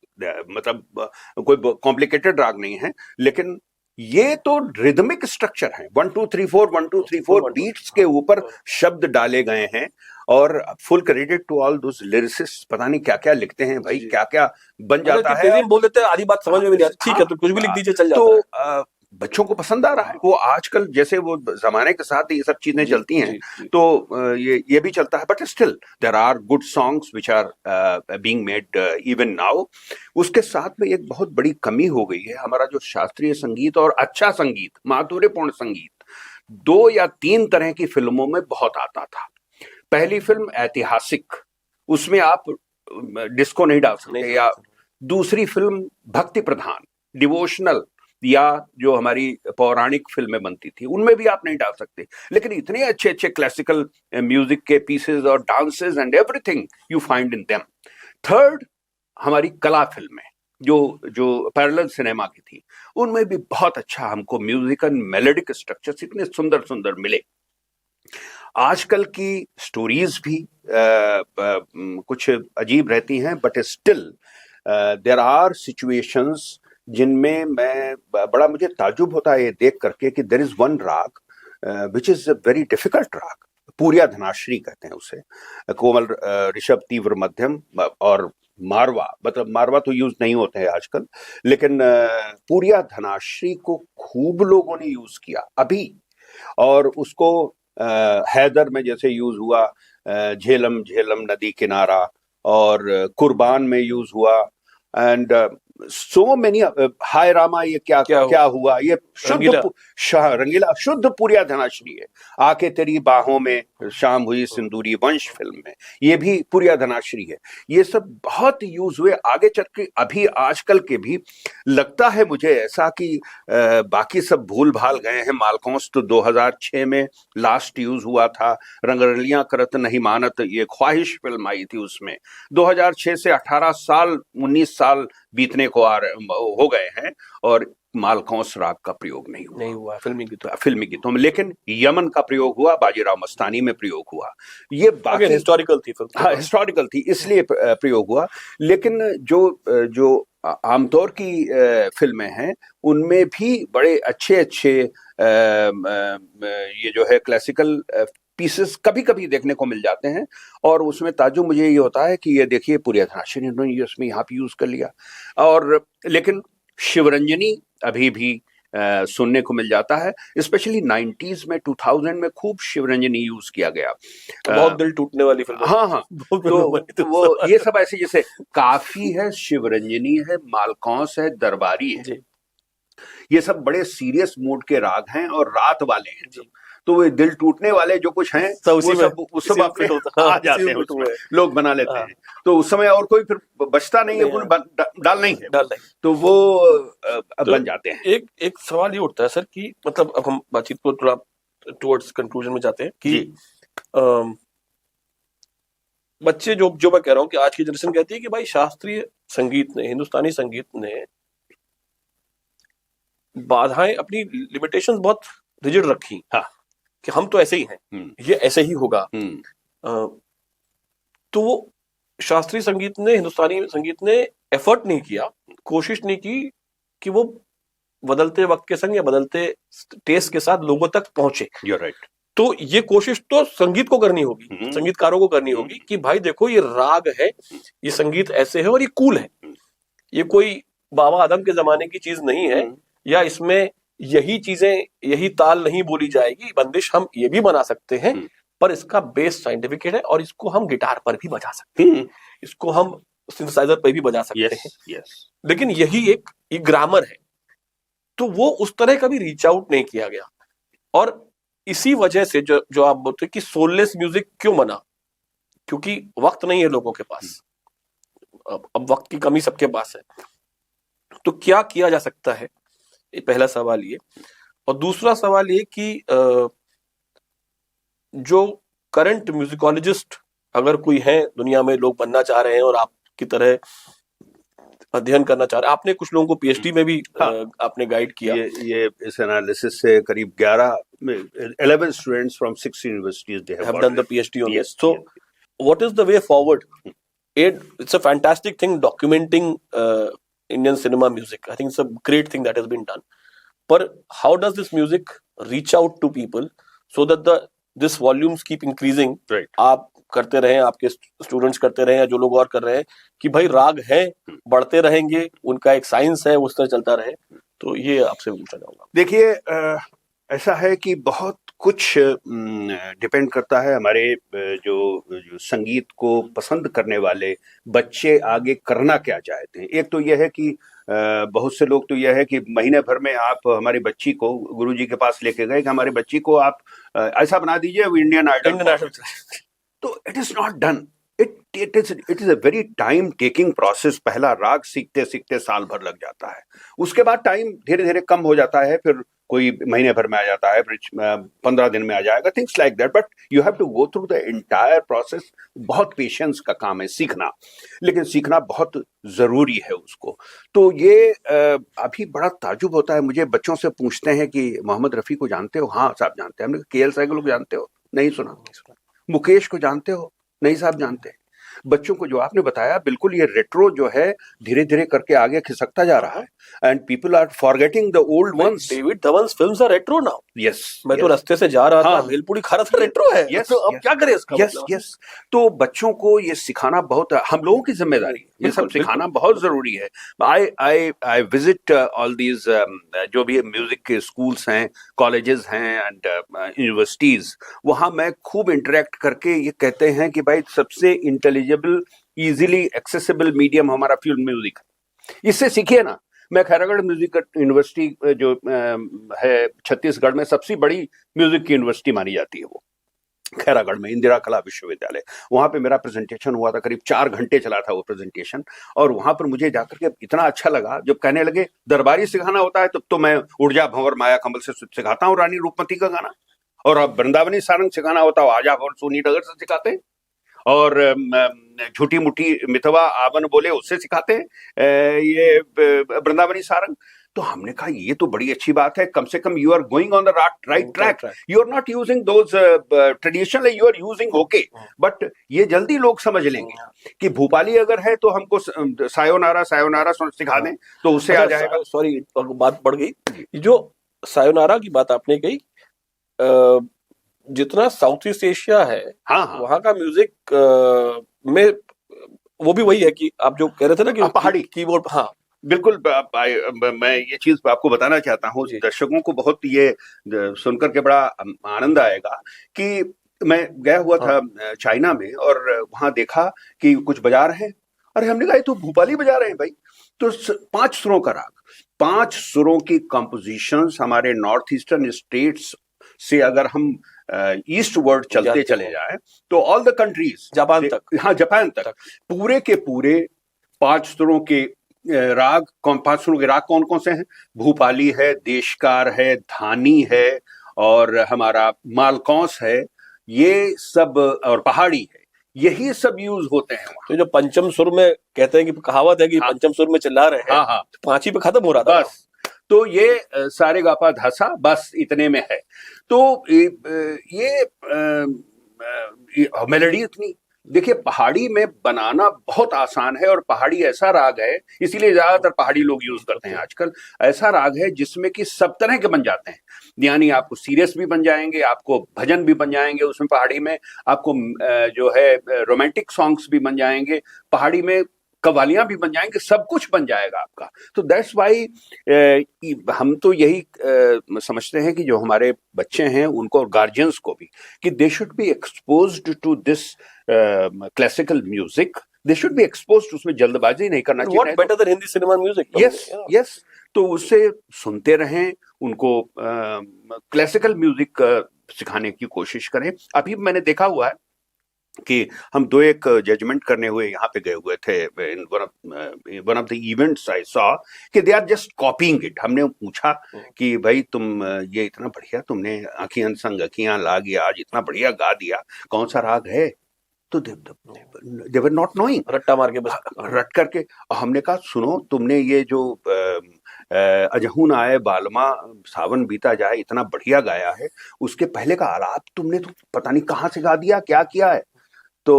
मतलब कोई कॉम्प्लिकेटेड राग नहीं है, लेकिन ये तो रिदमिक स्ट्रक्चर है। 1 2 3 4 1 2 3 4 बीट्स के ऊपर शब्द डाले गए हैं। और full credit to all those lyricist, पता नहीं क्या क्या लिखते हैं भाई, क्या क्या बन जाता है। बोल देते हैं, आधी बात समझ में नहीं आती, ठीक है तो कुछ भी लिख दीजिए, चल जाता है। तो बच्चों को पसंद आ रहा है। वो आजकल जैसे वो जमाने के साथ ये सब चीजें चलती हैं, तो ये भी चलता है। But still there are good songs which are being made even now. उसके साथ में एक बहुत बड़ी कमी हो गई है, हमारा जो शास्त्रीय संगीत और अच्छा संगीत, माधुर्यपूर्ण संगीत 2 या 3 तरह की फिल्मों में बहुत आता था। पहली फिल्म ऐतिहासिक, उसमें आप डिस्को नहीं डाल सकते, या दूसरी फिल्म भक्ति प्रधान, डिवोशनल, या जो हमारी पौराणिक फिल्में बनती थी उनमें भी आप नहीं डाल सकते। लेकिन इतने अच्छे अच्छे क्लासिकल म्यूजिक के पीसेस और dances and everything you find in them. Third, हमारी कला फिल्में जो पैरेलल सिनेमा की थी, उनमें भी बहुत अच्छा हमको म्यूजिक एंड मेलोडिक स्ट्रक्चर्स इतने सुंदर सुंदर मिले। आजकल की स्टोरीज भी कुछ अजीब रहती हैं, but still there are situations जिनमें बड़ा मुझे ताजुब होता है ये देख करके कि देयर इज वन राग which is a very difficult राग, पूरिया धनाश्री कहते हैं उसे, कोमल, ऋषभ, तीव्र, मध्यम और मारवा। मतलब मारवा तो यूज नहीं होते हैं आजकल, लेकिन पूरिया धनाश्री को खूब लोगों ने यूज किया अभी। और उसको हैदर में जैसे यूज हुआ, झेलम झेलम नदी किनारा, और कुर्बान में यूज हुआ, एंड सो मेनी, हाय रामा ये क्या हुआ, ये रंगीला शुद्ध पूरिया धनाश्री है। आके तेरी बाहों में शाम हुई सिंदूरी वंश फिल्म में ये भी पूरिया धनाश्री है। ये सब बहुत यूज हुए। आगे चल के अभी आजकल के भी लगता है मुझे ऐसा कि बाकी सब भूल भाल गए हैं। मालकौंस तो 2006 में लास्ट यूज हुआ था। रंगरलियां करत नहीं मानत, ये ख्वाहिश फिल्म आई थी, उसमें 2006 से 18 साल 19 साल बीतने को हो गए हैं और मालकौंस राग का प्रयोग नहीं हुआ फिल्मी गीतों में। लेकिन यमन का प्रयोग हुआ, बाजीराव मस्तानी में प्रयोग हुआ। ये बाकी हिस्टोरिकल थी फिल्म, हाँ हिस्टोरिकल थी इसलिए प्रयोग हुआ। लेकिन जो आमतौर की फिल्में हैं उनमें भी बड़े अच्छे अच्छे ये जो है क्लासिकल पीसेस कभी कभी देखने को मिल जाते हैं। और उसमें ताजुब मुझे ये होता है कि ये देखिए पूरिया धनाश्री ने उसमें यहाँ पे यूज कर लिया। और लेकिन शिवरंजनी अभी भी सुनने को मिल जाता है, स्पेशली 90s में, 2000 में खूब शिवरंजनी यूज किया गया। बहुत दिल टूटने वाली फिल्म। हाँ तो वो ये सब ऐसे जैसे काफी है, शिवरंजनी है, मालकौंस है, दरबारी है, ये सब बड़े सीरियस मूड के राग हैं और रात वाले हैं। तो वे दिल टूटने वाले जो कुछ हैं उस सब आ जाते हैं, उसमें लोग बना लेते हैं। तो उस समय और कोई फिर बचता नहीं है, डाल नहीं है, तो वो बन जाते हैं। एक सवाल ये उठता है सर कि मतलब अब हम बातचीत को थोड़ा टुवर्ड्स कंक्लूजन में जाते हैं कि बच्चे जो मैं कह रहा हूँ कि आज की जनरेशन कहती है कि भाई शास्त्रीय संगीत ने, हिंदुस्तानी संगीत ने बाधाएं, अपनी लिमिटेशंस बहुत रिजिड रखी। हाँ, कि हम तो ऐसे ही हैं, ये ऐसे ही होगा। तो वो शास्त्रीय संगीत ने, हिंदुस्तानी संगीत ने एफर्ट नहीं किया, कोशिश नहीं की कि वो बदलते वक्त के संग या बदलते टेस्ट के साथ लोगों तक पहुंचे। You're right. तो ये कोशिश तो संगीत को करनी होगी, संगीतकारों को करनी होगी कि भाई देखो ये राग है, ये संगीत ऐसे है और ये कूल है, ये कोई बाबा आदम के जमाने की चीज नहीं है, या इसमें यही चीजें, यही ताल नहीं बोली जाएगी, बंदिश हम ये भी बना सकते हैं, पर इसका बेस साइंटिफिक है और इसको हम गिटार पर भी बजा सकते हैं, इसको हम सिंथेसाइजर पर भी बजा सकते हैं। लेकिन यही एक ग्रामर है। तो वो उस तरह का भी रीच आउट नहीं किया गया। और इसी वजह से जो आप बोलते हैं कि सोललेस म्यूजिक क्यों बना, क्योंकि वक्त नहीं है लोगों के पास। अब वक्त की कमी सबके पास है, तो क्या किया जा सकता है, ये पहला सवाल ये। और दूसरा सवाल ये कि जो करंट म्यूजिकोलॉजिस्ट अगर कोई है दुनिया में, लोग बनना चाह रहे हैं और आपकी तरह अध्ययन करना चाह रहे हैं, आपने कुछ लोगों को पीएचडी में भी आपने गाइड किया। ये इस एनालिसिस से करीब 11 students from 6 universities they have done the PhD on this. So what is the way forward? It's a fantastic thing documenting Indian cinema music. I think it's a great thing that has been done. But how does this music reach out to people so that this volumes keep increasing? Right. आप करते रहें, आपके students करते रहें, या जो लोग और कर रहे हैं, कि भाई राग है, बढ़ते रहेंगे, उनका एक साइंस है, उस तरह चलता रहे। तो ये आपसे पूछना चाहूंगा। देखिए, ऐसा है कि बहुत कुछ डिपेंड करता है हमारे जो संगीत को पसंद करने वाले बच्चे आगे करना क्या चाहते हैं। एक तो यह है कि बहुत से लोग तो यह है कि महीने भर में आप हमारी बच्ची को गुरुजी के पास लेके गए कि हमारी बच्ची को आप ऐसा बना दीजिए वो इंडियन आइडल। तो it is not done. It is a very time taking process. पहला राग सीखते सीखते साल भर लग जाता है, उसके बाद टाइम धीरे धीरे कम हो जाता है, फिर कोई महीने भर में आ जाता है, फिर 15 दिन में आ जाएगा, things like that. But you have to go through the entire process. बहुत पेशेंस का काम है सीखना, लेकिन सीखना बहुत जरूरी है उसको। तो ये अभी बड़ा ताजुब होता है मुझे, बच्चों से पूछते हैं कि मोहम्मद रफी को जानते हो? हाँ साहब जानते हैं। हमने KL सहगल को जानते हो? नहीं सुना। मुकेश को जानते हो? नहीं साहब जानते। बच्चों को जो आपने बताया, बिल्कुल ये रेट्रो जो है धीरे धीरे करके आगे खिसकता जा रहा है, and people are forgetting the old ones. David Dhawan's films are retro now. Yes, मैं तो रास्ते से जा रहा था, भेलपुरी खा रहा था, रेट्रो है। तो अब क्या करें इसका मतलब? यस। तो बच्चों को ये सिखाना बहुत हम लोगों की जिम्मेदारी है, ये सब सिखाना बहुत जरूरी है। आई विजिट ऑल दीज जो भी म्यूजिक के स्कूल्स हैं, कॉलेजेस हैं एंड यूनिवर्सिटीज, वहां मैं खूब इंटरेक्ट करके ये कहते हैं कि भाई सबसे इंटेलिजिबल, इजीली एक्सेसिबल मीडियम हमारा फिल्म म्यूजिक, इससे सीखिए ना। मैं खैरागढ़ म्यूजिक यूनिवर्सिटी जो है छत्तीसगढ़ में सबसे बड़ी म्यूजिक की यूनिवर्सिटी मानी जाती है, वो खैरागढ़ में इंदिरा कला विश्वविद्यालय, वहां पे मेरा प्रेजेंटेशन हुआ था, करीब 4 घंटे चला था वो प्रेजेंटेशन। और वहां पर मुझे जाकर के इतना अच्छा लगा, जब कहने लगे दरबारी सिखाना होता है तब तो मैं उड़जा भंवर माया कमल से सिखाता हूँ रानी रूपमती का गाना, और अब वृंदावनी सारंग सिखाना होता है आजा भंवर सोनी डगर से सिखाते हैं, और झूठी मुठी मितवा आवन बोले उससे सिखाते हैं ये वृंदावनी सारंग। तो हमने कहा ये तो बड़ी अच्छी बात है, कम से कम you are going on the right track, you are not using those traditional, you are using okay. But ये जल्दी लोग समझ लेंगे कि भूपाली अगर है तो हमको सायोनारा सायोनारा सिखा दें तो उससे आ जाएगा। सॉरी, बात बढ़ गई। जो सायोनारा की बात आपने कही, जितना साउथ ईस्ट एशिया है, हाँ, वहां का म्यूजिक में वो भी वही है कि आप जो कह रहे थे ना कि पहाड़ी कीबोर्ड। हाँ बिल्कुल। मैं ये चीज आपको बताना चाहता हूँ, दर्शकों को बहुत ये सुनकर के बड़ा आनंद आएगा कि मैं गया हुआ था चाइना में, और वहां देखा कि कुछ बजा रहे हैं। अरे हमने कहा तो भूपाली बजा रहे हैं भाई। तो 5 सुरों का राग, 5 सुरों की कंपोजिशंस हमारे नॉर्थ ईस्टर्न स्टेट्स से अगर हम ईस्ट वर्ड चलते चले जाए तो ऑल द कंट्रीज, जापान तक, हाँ जापान तक पूरे के पूरे 5 सुरों के राग। 5 सुरों के राग कौन कौन से हैं? भूपाली है, देशकार है, धानी है, और हमारा मालकौंस है, ये सब, और पहाड़ी है, यही सब यूज होते हैं। तो जो पंचम सुर में कहते हैं कि कहावत है कि पंचम सुर में चिल्ला रहे हैं, हाँ, तो 5 ही पे खत्म हो रहा था बस। तो ये सारे गापा धसा बस इतने में है। तो ये मेलोडी इतनी, देखिए पहाड़ी में बनाना बहुत आसान है, और पहाड़ी ऐसा राग है, इसीलिए ज्यादातर पहाड़ी लोग यूज करते हैं आजकल। ऐसा राग है जिसमें कि सब तरह के बन जाते हैं, यानी आपको सीरियस भी बन जाएंगे, आपको भजन भी बन जाएंगे उसमें पहाड़ी में, आपको जो है रोमांटिक सॉन्ग्स भी बन जाएंगे पहाड़ी में, कवालियां भी बन जाएंगे, सब कुछ बन जाएगा आपका। तो दैट्स वाई हम तो यही समझते हैं कि जो हमारे बच्चे हैं उनको, और गार्जियंस को भी, कि they should be exposed to this classical music, they should be exposed, उसमें जल्दबाजी नहीं करना चाहिए। What better than Hindi cinema music? Yes. तो उससे सुनते रहें, उनको क्लासिकल म्यूजिक सिखाने की कोशिश करें। अभी मैंने देखा हुआ है कि हम दो एक जजमेंट करने हुए यहाँ पे गए हुए थे, in one of the events I saw कि they are just copying it. हमने पूछा कि भाई तुम ये इतना बढ़िया तुमने आँखियां संग अखियां ला गया, आज इतना बढ़िया गा दिया, कौन सा राग है? तो दे वर नॉट नोइंग, रट्टा मार के बस रट करके। हमने कहा सुनो, तुमने ये जो अजहू न आए बालमा सावन बीता जाए इतना बढ़िया गाया है, उसके पहले का आलाप तुमने तो पता नहीं कहाँ से गा दिया, क्या किया है? तो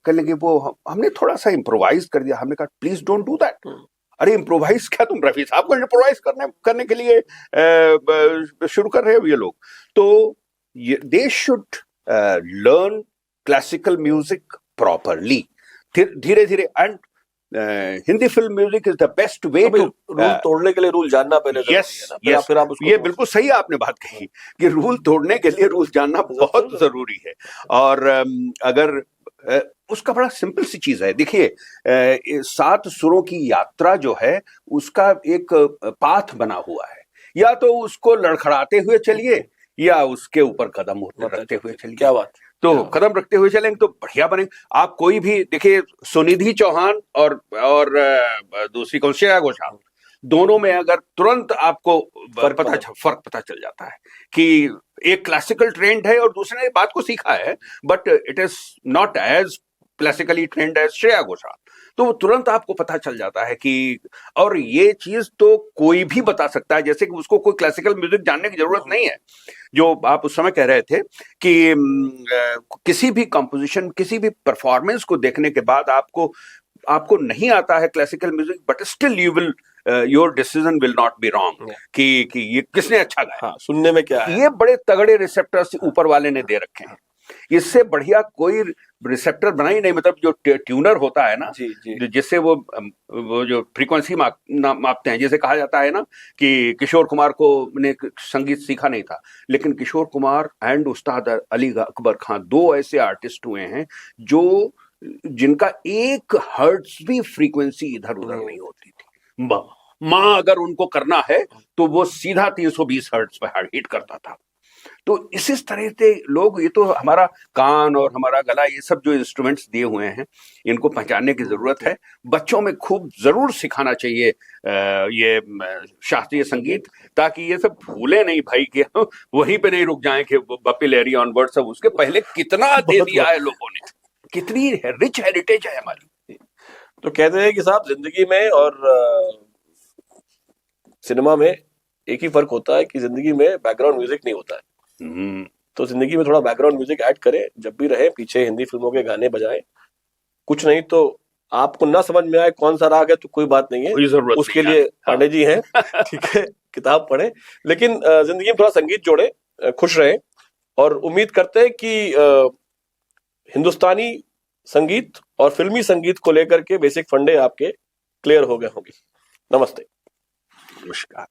कहने लगे वो हमने थोड़ा सा इम्प्रोवाइज कर दिया। हमने कहा प्लीज डोंट डू दैट। अरे इम्प्रोवाइज क्या, तुम रफी साहब को इम्प्रोवाइज करने के लिए शुरू कर रहे हो ये लोग? तो they should learn classical music properly, धीरे धीरे। And Hindi film music is the best way to. Rule तोड़ने के लिए रूल जानना पहले यस यस, फिर आप ये बिल्कुल सही आपने बात कही कि रूल तोड़ने के लिए रूल जानना बहुत जरूरी है। और अगर उसका बड़ा सिंपल सी चीज है, देखिए 7 सुरों की यात्रा जो है उसका एक पाथ बना हुआ है, या तो उसको लड़खड़ाते हुए चलिए या उसके ऊपर कदम रखते हुए चलिए। क्या बात, तो कदम रखते हुए चलेंगे तो बढ़िया बनेंगे। आप कोई भी देखिए, सुनिधि चौहान और दूसरी कौन, श्रेया घोषाल, दोनों में अगर तुरंत आपको फर्क पता चल जाता है कि एक क्लासिकल ट्रेंड है और दूसरे ने बात को सीखा है, but it is not as classically trained as Shreya Ghoshal, तो वो तुरंत आपको पता चल जाता है कि। और ये चीज तो कोई भी बता सकता है, जैसे कि उसको कोई क्लासिकल म्यूजिक जानने की जरूरत नहीं है। जो आप उस समय कह रहे थे कि किसी भी कंपोजिशन, किसी भी परफॉर्मेंस को देखने के बाद आपको नहीं आता है classical music, but still you will your decision will not be wrong कि ये किसने अच्छा गाया। हाँ, सुनने में क्या है। ये बड़े तगड़े रिसेप्टर्स ऊपर वाले ने दे रखे हैं, इससे बढ़िया कोई रिसेप्टर बना ही नहीं। मतलब जो ट्यूनर होता है ना, जिससे वो जो फ्रीक्वेंसी मापते हैं, जैसे कहा जाता है ना कि किशोर कुमार को ने संगीत सीखा नहीं था, लेकिन किशोर कुमार एंड उस्ताद अली अकबर खान 2 ऐसे आर्टिस्ट हुए हैं जो जिनका 1 हर्ट्ज भी फ्रीक्वेंसी इधर उधर नहीं होती थी। माँ अगर उनको करना है तो वो सीधा 320 हर्ट्ज पे हिट करता था। तो इस तरह से लोग, ये तो हमारा कान और हमारा गला, ये सब जो इंस्ट्रूमेंट्स दिए हुए हैं, इनको पहचानने की जरूरत है। बच्चों में खूब जरूर सिखाना चाहिए ये शास्त्रीय संगीत, ताकि ये सब भूले नहीं भाई, कि वहीं पे नहीं रुक जाएं कि बप्पी लहरी ऑनवर्ड सब, उसके पहले कितना दे दिया है लोगों ने, कितनी रिच हेरिटेज है हमारी। तो कहते हैं कि साहब जिंदगी में और सिनेमा में एक ही फर्क होता है कि जिंदगी में बैकग्राउंड म्यूजिक नहीं होता है। तो जिंदगी में थोड़ा बैकग्राउंड म्यूजिक ऐड करें, जब भी रहे पीछे हिंदी फिल्मों के गाने बजाएं। कुछ नहीं तो आपको ना समझ में आए कौन सा राग है तो कोई बात नहीं है, उसके लिए पांडे जी हैं, ठीक है, किताब पढ़े, लेकिन जिंदगी में थोड़ा संगीत जोड़े, खुश रहे। और उम्मीद करते हैं कि हिंदुस्तानी संगीत और फिल्मी संगीत को लेकर के बेसिक फंडे आपके क्लियर हो गए होंगे। नमस्ते। नमस्कार।